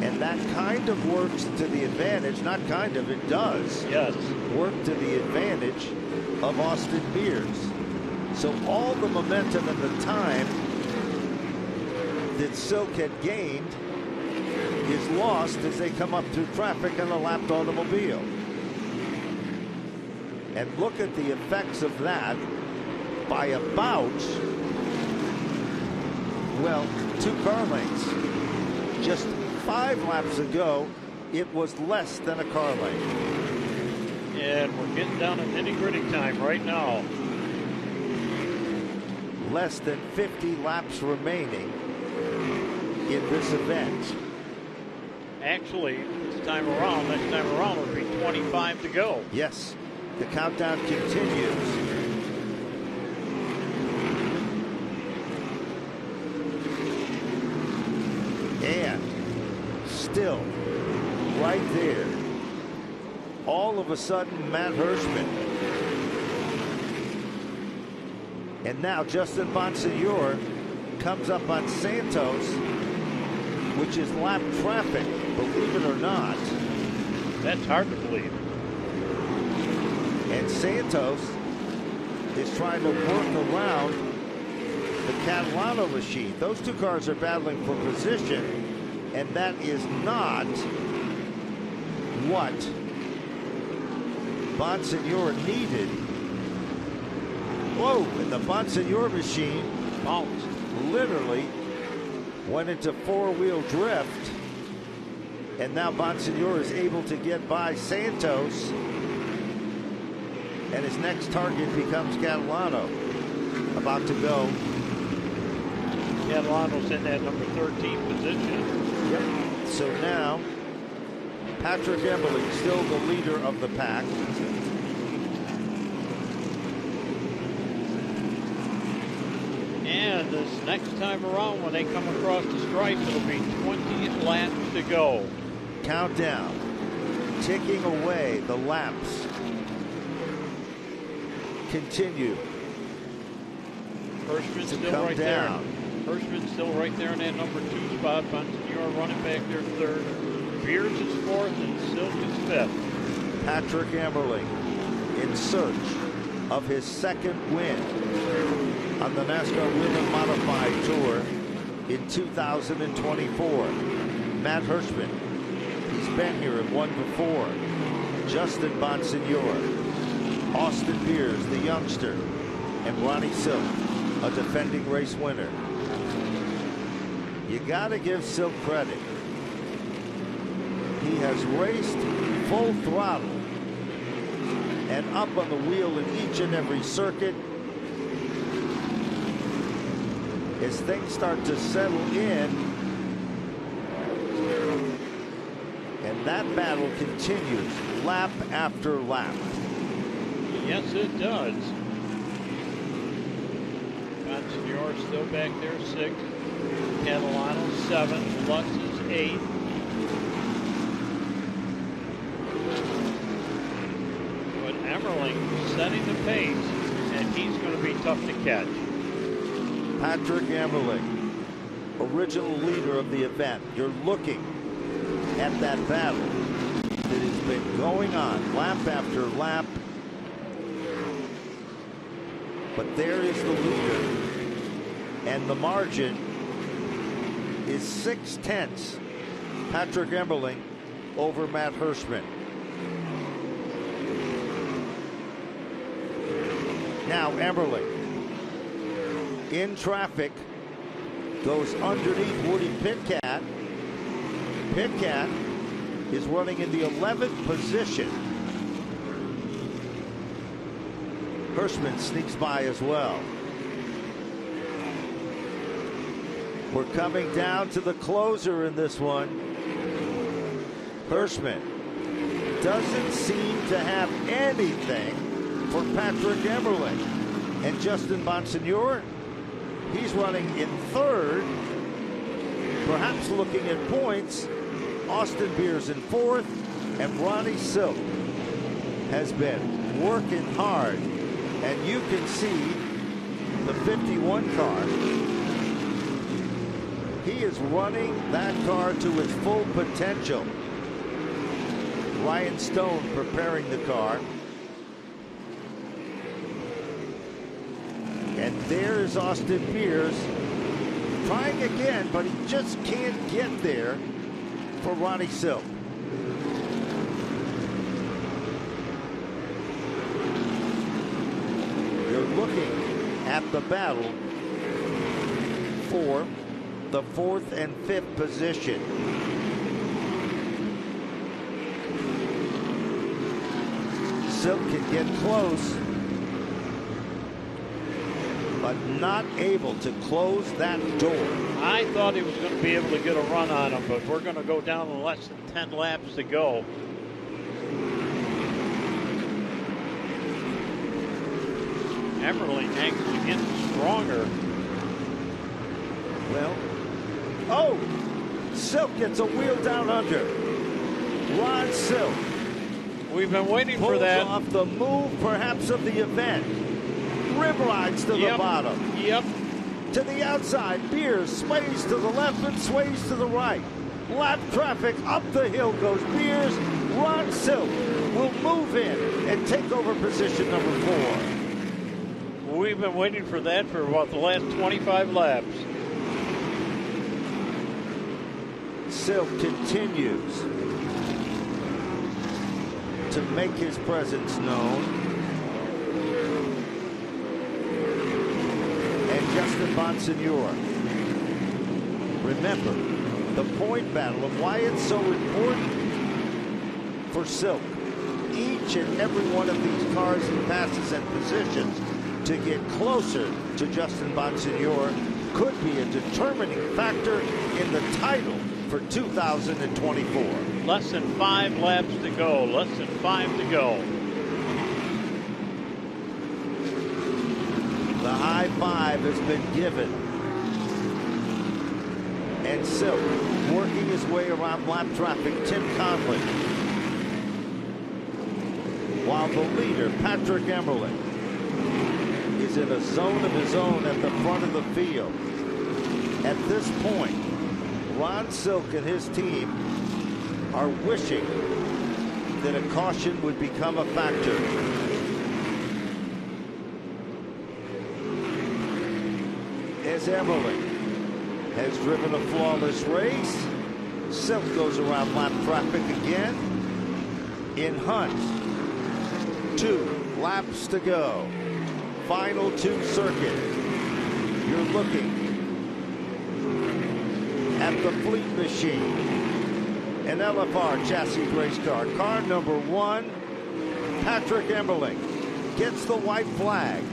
Speaker 1: And that kind of works to the advantage, not kind of, it does.
Speaker 3: Yes.
Speaker 1: Work to the advantage of Austin Beers. So all the momentum and the time that Silk had gained is lost as they come up through traffic in a lapped automobile. And look at the effects of that by about, well, 2 car lengths. Just 5 laps ago, it was less than a car length.
Speaker 3: And we're getting down to nitty-gritty time right now.
Speaker 1: Less than 50 laps remaining in this event.
Speaker 3: Actually, next time around will be 25 to go.
Speaker 1: Yes, the countdown continues. And still right there, all of a sudden, Matt Hirschman. And now Justin Bonsignor comes up on Santos, which is lap traffic, believe it or not.
Speaker 3: That's hard to believe.
Speaker 1: And Santos is trying to work around the Catalano machine. Those 2 cars are battling for position, and that is not what Bonsignor needed. Whoa, and the Bonsignor machine
Speaker 3: Bounced.
Speaker 1: literally went into 4-wheel drift, and now Bonsignor is able to get by Santos, and his next target becomes Catalano, about to go.
Speaker 3: Catalano's in that number 13 position.
Speaker 1: Yep. So now Patrick Emmerling, still the leader of the pack.
Speaker 3: And this next time around, when they come across the stripe, it'll be 20 laps to go.
Speaker 1: Countdown, ticking away, the laps continue.
Speaker 3: Hirschman's
Speaker 1: to
Speaker 3: still
Speaker 1: come
Speaker 3: right
Speaker 1: down.
Speaker 3: there. Hirschman's still right there in that number 2 spot. Bonsignor running back there 3rd. Beers is 4th, and Silk is 5th.
Speaker 1: Patrick Emmerling in search of his 2nd win on the NASCAR Whelen Modified Tour in 2024. Matt Hirschman, he's been here and won before. Justin Bonsignor, Austin Beers, the youngster, and Ronnie Silk, a defending race winner. You got to give Silk credit. He has raced full throttle and up on the wheel in each and every circuit. As things start to settle in, and that battle continues lap after lap.
Speaker 3: Yes, it does. Bonsignor still back there 6th. Catalano 7th. Lutz is 8th. But Emmerling setting the pace, and he's going to be tough to catch.
Speaker 1: Patrick Emmerling, original leader of the event. You're looking at that battle that has been going on lap after lap. But there is the leader, and the margin is 6/10. Patrick Emmerling over Matt Hirschman. Now Emmerling in traffic, goes underneath Woody Pitcat. Pitcat is running in the 11th position. Hirschman sneaks by as well. We're coming down to the closer in this one. Hirschman doesn't seem to have anything for Patrick Emerling. And Justin Bonsignor, he's running in third, perhaps looking at points. Austin Beers in fourth, and Ronnie Silk has been working hard. And you can see the 51 car. He is running that car to its full potential. Ryan Stone preparing the car. And there is Austin Beers trying again, but he just can't get there for Ronnie Silk. You're looking at the battle for the 4th and 5th position. Silk can get close, but not able to close that door.
Speaker 3: I thought he was going to be able to get a run on him, but we're going to go down to less than 10 laps to go. Emerling actually getting stronger.
Speaker 1: Well, oh, Silk gets a wheel down under. Ron Silk.
Speaker 3: We've been waiting for that.
Speaker 1: Pulls off the move, perhaps, of the event. Rib rides to the bottom.
Speaker 3: Yep.
Speaker 1: To the outside. Beers sways to the left and sways to the right. Lap traffic up the hill goes Beers. Ron Silk will move in and take over position number 4.
Speaker 3: We've been waiting for that for about the last 25 laps.
Speaker 1: Silk continues to make his presence known. And Justin Bonsignor. Remember, the point battle of why it's so important for Silk. Each and every one of these cars he passes and positions to get closer to Justin Bonsignor could be a determining factor in the title for 2024.
Speaker 3: Less than 5 laps to go. Less than 5 to go.
Speaker 1: The high five has been given. And Silk working his way around lap traffic, Tim Conley. While the leader, Patrick Emerling, is in a zone of his own at the front of the field. At this point, Ron Silk and his team are wishing that a caution would become a factor. As Emerling has driven a flawless race, Silk goes around lap traffic again. In Hunt, 2 laps to go. Final 2 circuit. You're looking at the Fleet Machine, an LFR chassis race car. Car number 1, Patrick Emerling gets the white flag.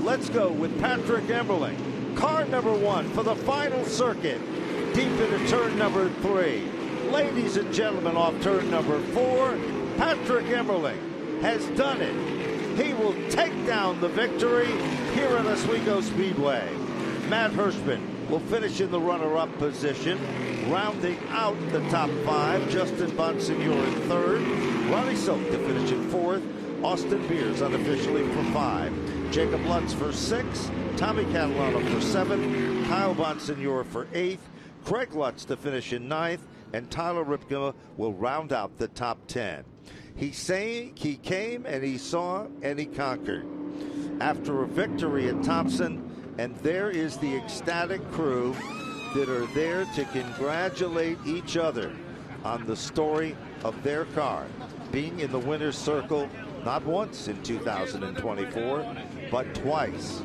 Speaker 1: Let's go with Patrick Emerling. Car number 1 for the final circuit. Deep into turn number 3. Ladies and gentlemen, off turn number 4, Patrick Emerling has done it. He will take down the victory here at Oswego Speedway. Matt Hirschman will finish in the runner-up position. Rounding out the top 5, Justin Bonsignor in 3rd. Ronnie Silk to finish in 4th. Austin Beers unofficially for 5. Jacob Lutz for 6. Tommy Catalano for 7th. Kyle Bonsignor for 8th. Craig Lutz to finish in 9th. And Tyler Ripka will round out the top 10. He came and he saw and he conquered. After a victory at Thompson, and there is the ecstatic crew that are there to congratulate each other on the story of their car being in the winner's circle, not once in 2024, but twice.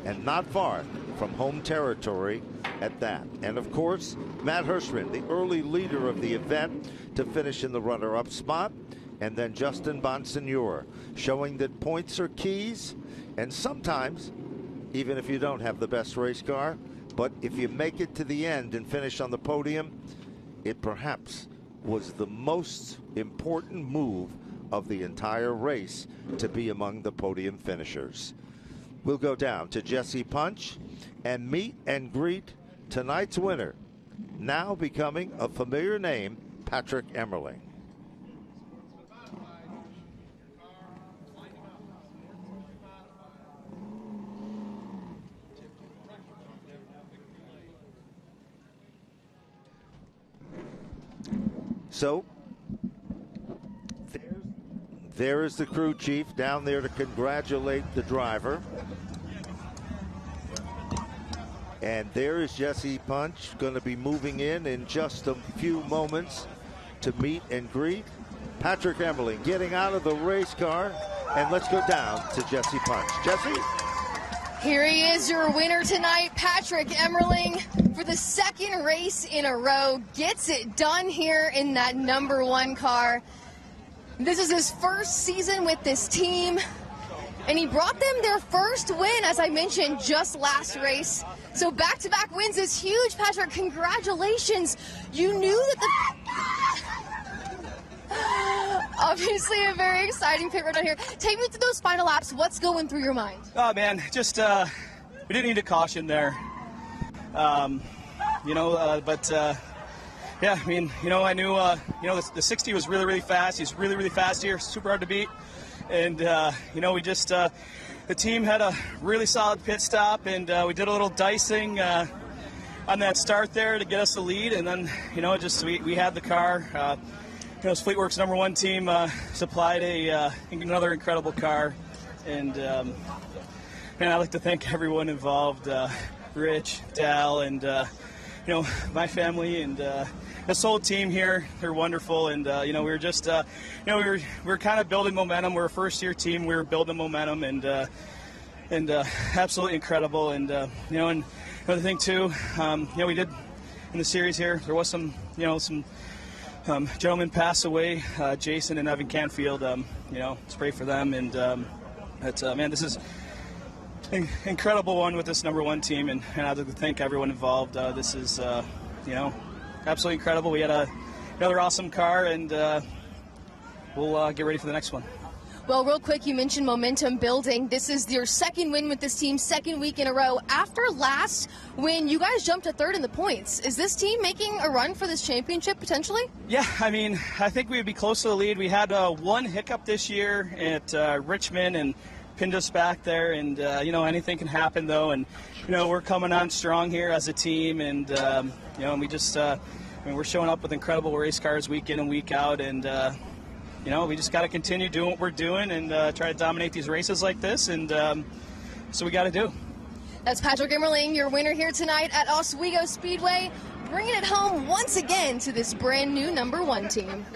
Speaker 1: And not far from home territory at that. And of course, Matt Hirschman, the early leader of the event, to finish in the runner-up spot. And then Justin Bonsignore, showing that points are keys. And sometimes, even if you don't have the best race car, but if you make it to the end and finish on the podium, it perhaps was the most important move of the entire race to be among the podium finishers. We'll go down to Jesse Punch and meet and greet tonight's winner, now becoming a familiar name, Patrick Emmerling. So there is the crew chief down there to congratulate the driver. And there is Jesse Punch, going to be moving in just a few moments to meet and greet Patrick Emmerling, getting out of the race car. And let's go down to Jesse Punch. Jesse?
Speaker 4: Here he is, your winner tonight, Patrick Emmerling, for the second race in a row. Gets it done here in that #1 car. This is his first season with this team, and he brought them their first win, as I mentioned, just last race. So back-to-back wins is huge, Patrick. Congratulations. You knew that obviously a very exciting pit road down here. Take me through those final laps. What's going through your mind?
Speaker 5: Oh, man, just we didn't need a caution there. Yeah, I mean, I knew, the 60 was really, really fast. He's really, really fast here, super hard to beat. And, we just, the team had a really solid pit stop, and we did a little dicing on that start there to get us the lead. And then, we had the car. Fleetworks #1 team supplied another incredible car. And, I'd like to thank everyone involved, Rich, Dal, and, my family, and this whole team here. They're wonderful, and we were just we were kind of building momentum. We're a first-year team. We were building momentum, and absolutely incredible. And and another thing too, we did in the series here. There was some gentlemen pass away, Jason and Evan Canfield. Let's pray for them. And man, this is incredible one with this #1 team, and I'd like to thank everyone involved. This is, absolutely incredible. We had another awesome car, and we'll get ready for the next one.
Speaker 4: Well, real quick, you mentioned momentum building. This is your second win with this team, second week in a row. After last win, you guys jumped to third in the points. Is this team making a run for this championship potentially?
Speaker 5: Yeah, I mean, I think we'd be close to the lead. We had one hiccup this year at Richmond, and pinned us back there, and anything can happen though, and we're coming on strong here as a team, and and we just we're showing up with incredible race cars week in and week out, and we just got to continue doing what we're doing and try to dominate these races like this, and so we got to do.
Speaker 4: That's Patrick Emmerling, your winner here tonight at Oswego Speedway, bringing it home once again to this brand new #1 team.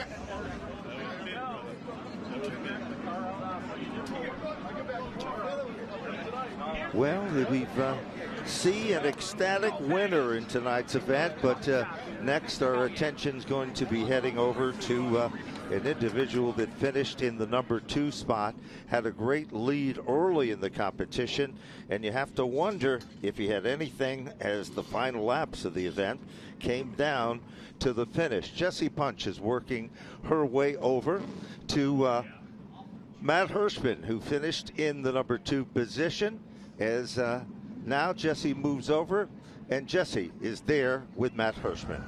Speaker 1: Well, we've see an ecstatic winner in tonight's event, but next our attention's going to be heading over to an individual that finished in the #2 spot, had a great lead early in the competition, and you have to wonder if he had anything as the final laps of the event came down to the finish. Jesse Punch is working her way over to Matt Hirschman, who finished in the #2 position. As now Jesse moves over, and Jesse is there with Matt Hirschman.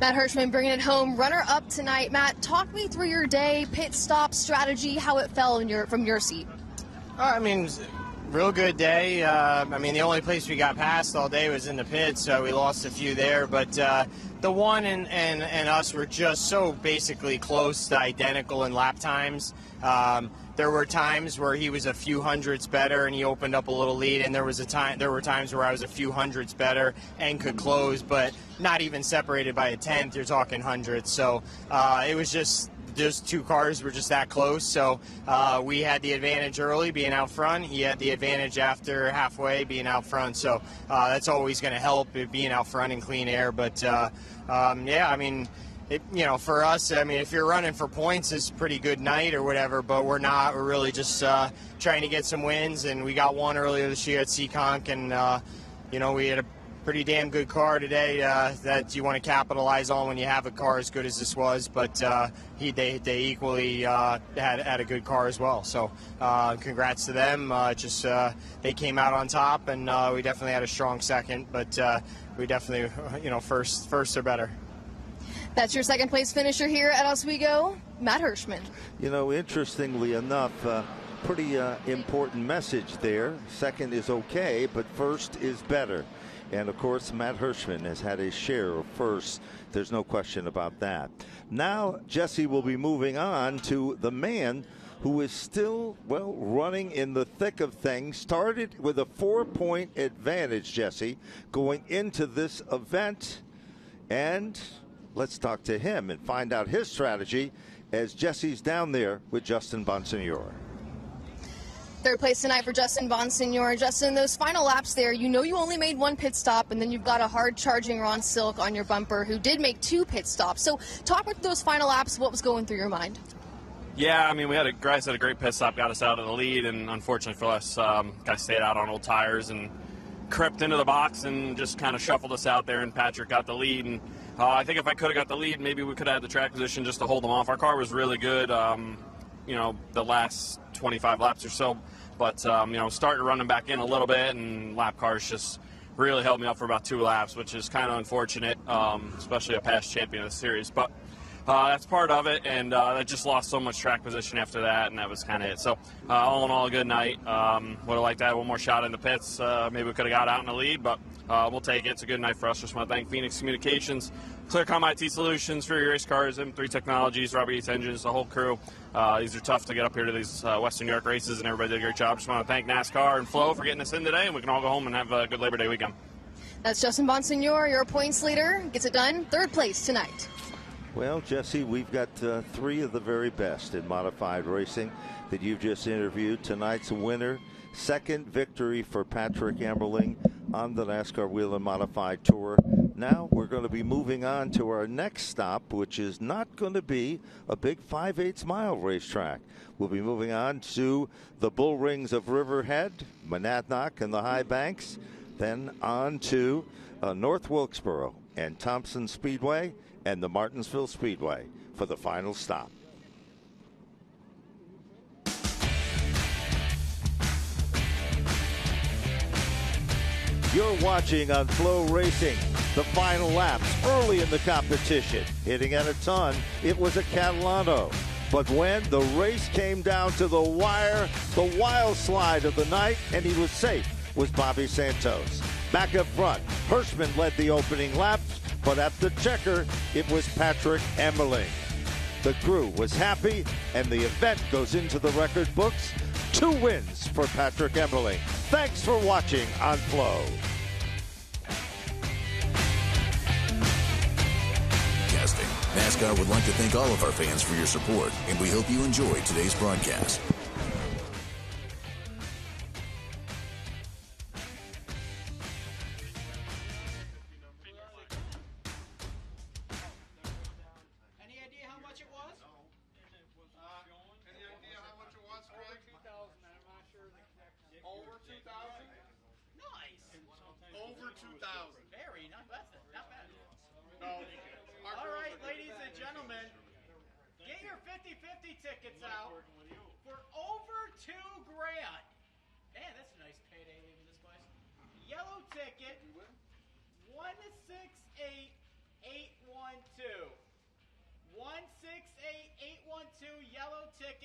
Speaker 4: Matt Hirschman bringing it home, runner-up tonight. Matt, talk me through your day, pit stop strategy, how it fell from your seat.
Speaker 6: I mean, real good day. The only place we got past all day was in the pits, so we lost a few there. But the one and us were just so basically close to identical in lap times. There were times where he was a few hundredths better and he opened up a little lead, and there were times where I was a few hundredths better and could close, but not even separated by a tenth. You're talking hundredths. So it was just just two cars were just that close. So we had the advantage early being out front. He had the advantage after halfway being out front. So that's always going to help, being out front in clean air. But yeah, I mean, for us, I mean, if you're running for points, it's a pretty good night or whatever, but we're not. We're really just trying to get some wins, and we got one earlier this year at Seekonk, and, we had a pretty damn good car today that you want to capitalize on when you have a car as good as this was, but they equally had a good car as well. So congrats to them. They came out on top, and we definitely had a strong second, but we definitely, first or better.
Speaker 4: That's your second place finisher here at Oswego, Matt Hirschman.
Speaker 1: Interestingly enough, pretty important message there. Second is okay, but first is better. And of course, Matt Hirschman has had his share of firsts. There's no question about that. Now, Jesse will be moving on to the man who is still, running in the thick of things. Started with a 4-point advantage, Jesse, going into this event. And let's talk to him and find out his strategy as Jesse's down there with Justin Bonsignore.
Speaker 4: Third place tonight for Justin Bonsignore. Justin, those final laps there, you only made one pit stop, and then you've got a hard-charging Ron Silk on your bumper who did make 2 pit stops. So talk about those final laps. What was going through your mind?
Speaker 7: Yeah, I mean, Grice had a great pit stop, got us out of the lead, and unfortunately for us, guys stayed out on old tires and crept into the box and just kind of shuffled us out there, and Patrick got the lead. And I think if I could have got the lead, maybe we could have had the track position just to hold them off. Our car was really good, the last 25 laps or so. But, started running back in a little bit, and lap cars just really held me up for about 2 laps, which is kind of unfortunate, especially a past champion of the series. But that's part of it, and I just lost so much track position after that, and that was kind of it. So all in all, a good night. Would have liked to have one more shot in the pits. Maybe we could have got out in the lead, but we'll take it. It's a good night for us. Just want to thank Phoenix Communications, Clearcom IT Solutions for your race cars, M3 Technologies, Robert Yates Engines, the whole crew. These are tough to get up here to these Western New York races, and everybody did a great job. Just want to thank NASCAR and Flo for getting us in today, and we can all go home and have a good Labor Day weekend.
Speaker 4: That's Justin Bonsignore, your points leader. Gets it done. Third place tonight.
Speaker 1: Well, Jesse, we've got 3 of the very best in modified racing that you've just interviewed. Tonight's winner, second victory for Patrick Emmerling on the NASCAR Whelen Modified Tour. Now we're going to be moving on to our next stop, which is not going to be a big 5/8 mile racetrack. We'll be moving on to the Bull Rings of Riverhead, Monadnock, and the High Banks, then on to North Wilkesboro and Thompson Speedway and the Martinsville Speedway for the final stop. You're watching on FloRacing the final laps early in the competition. Hitting at a ton, it was a Catalano. But when the race came down to the wire, the wild slide of the night, and he was safe, was Bobby Santos. Back up front, Hirschman led the opening laps, but at the checker, it was Patrick Emmerling. The crew was happy, and the event goes into the record books. 2 wins for Patrick Emmerling. Thanks for watching on Flo.
Speaker 8: NASCAR would like to thank all of our fans for your support, and we hope you enjoyed today's broadcast.
Speaker 9: Any idea how much it was? Any idea how much it was, Craig? Over 2,000? Nice. Over 2,000. Very, not bad. Not bad. No. All right, ladies and gentlemen, get your 50-50 tickets out for over $2 grand. Man, that's a nice payday leaving this place. Yellow ticket, 168812. 168812, yellow ticket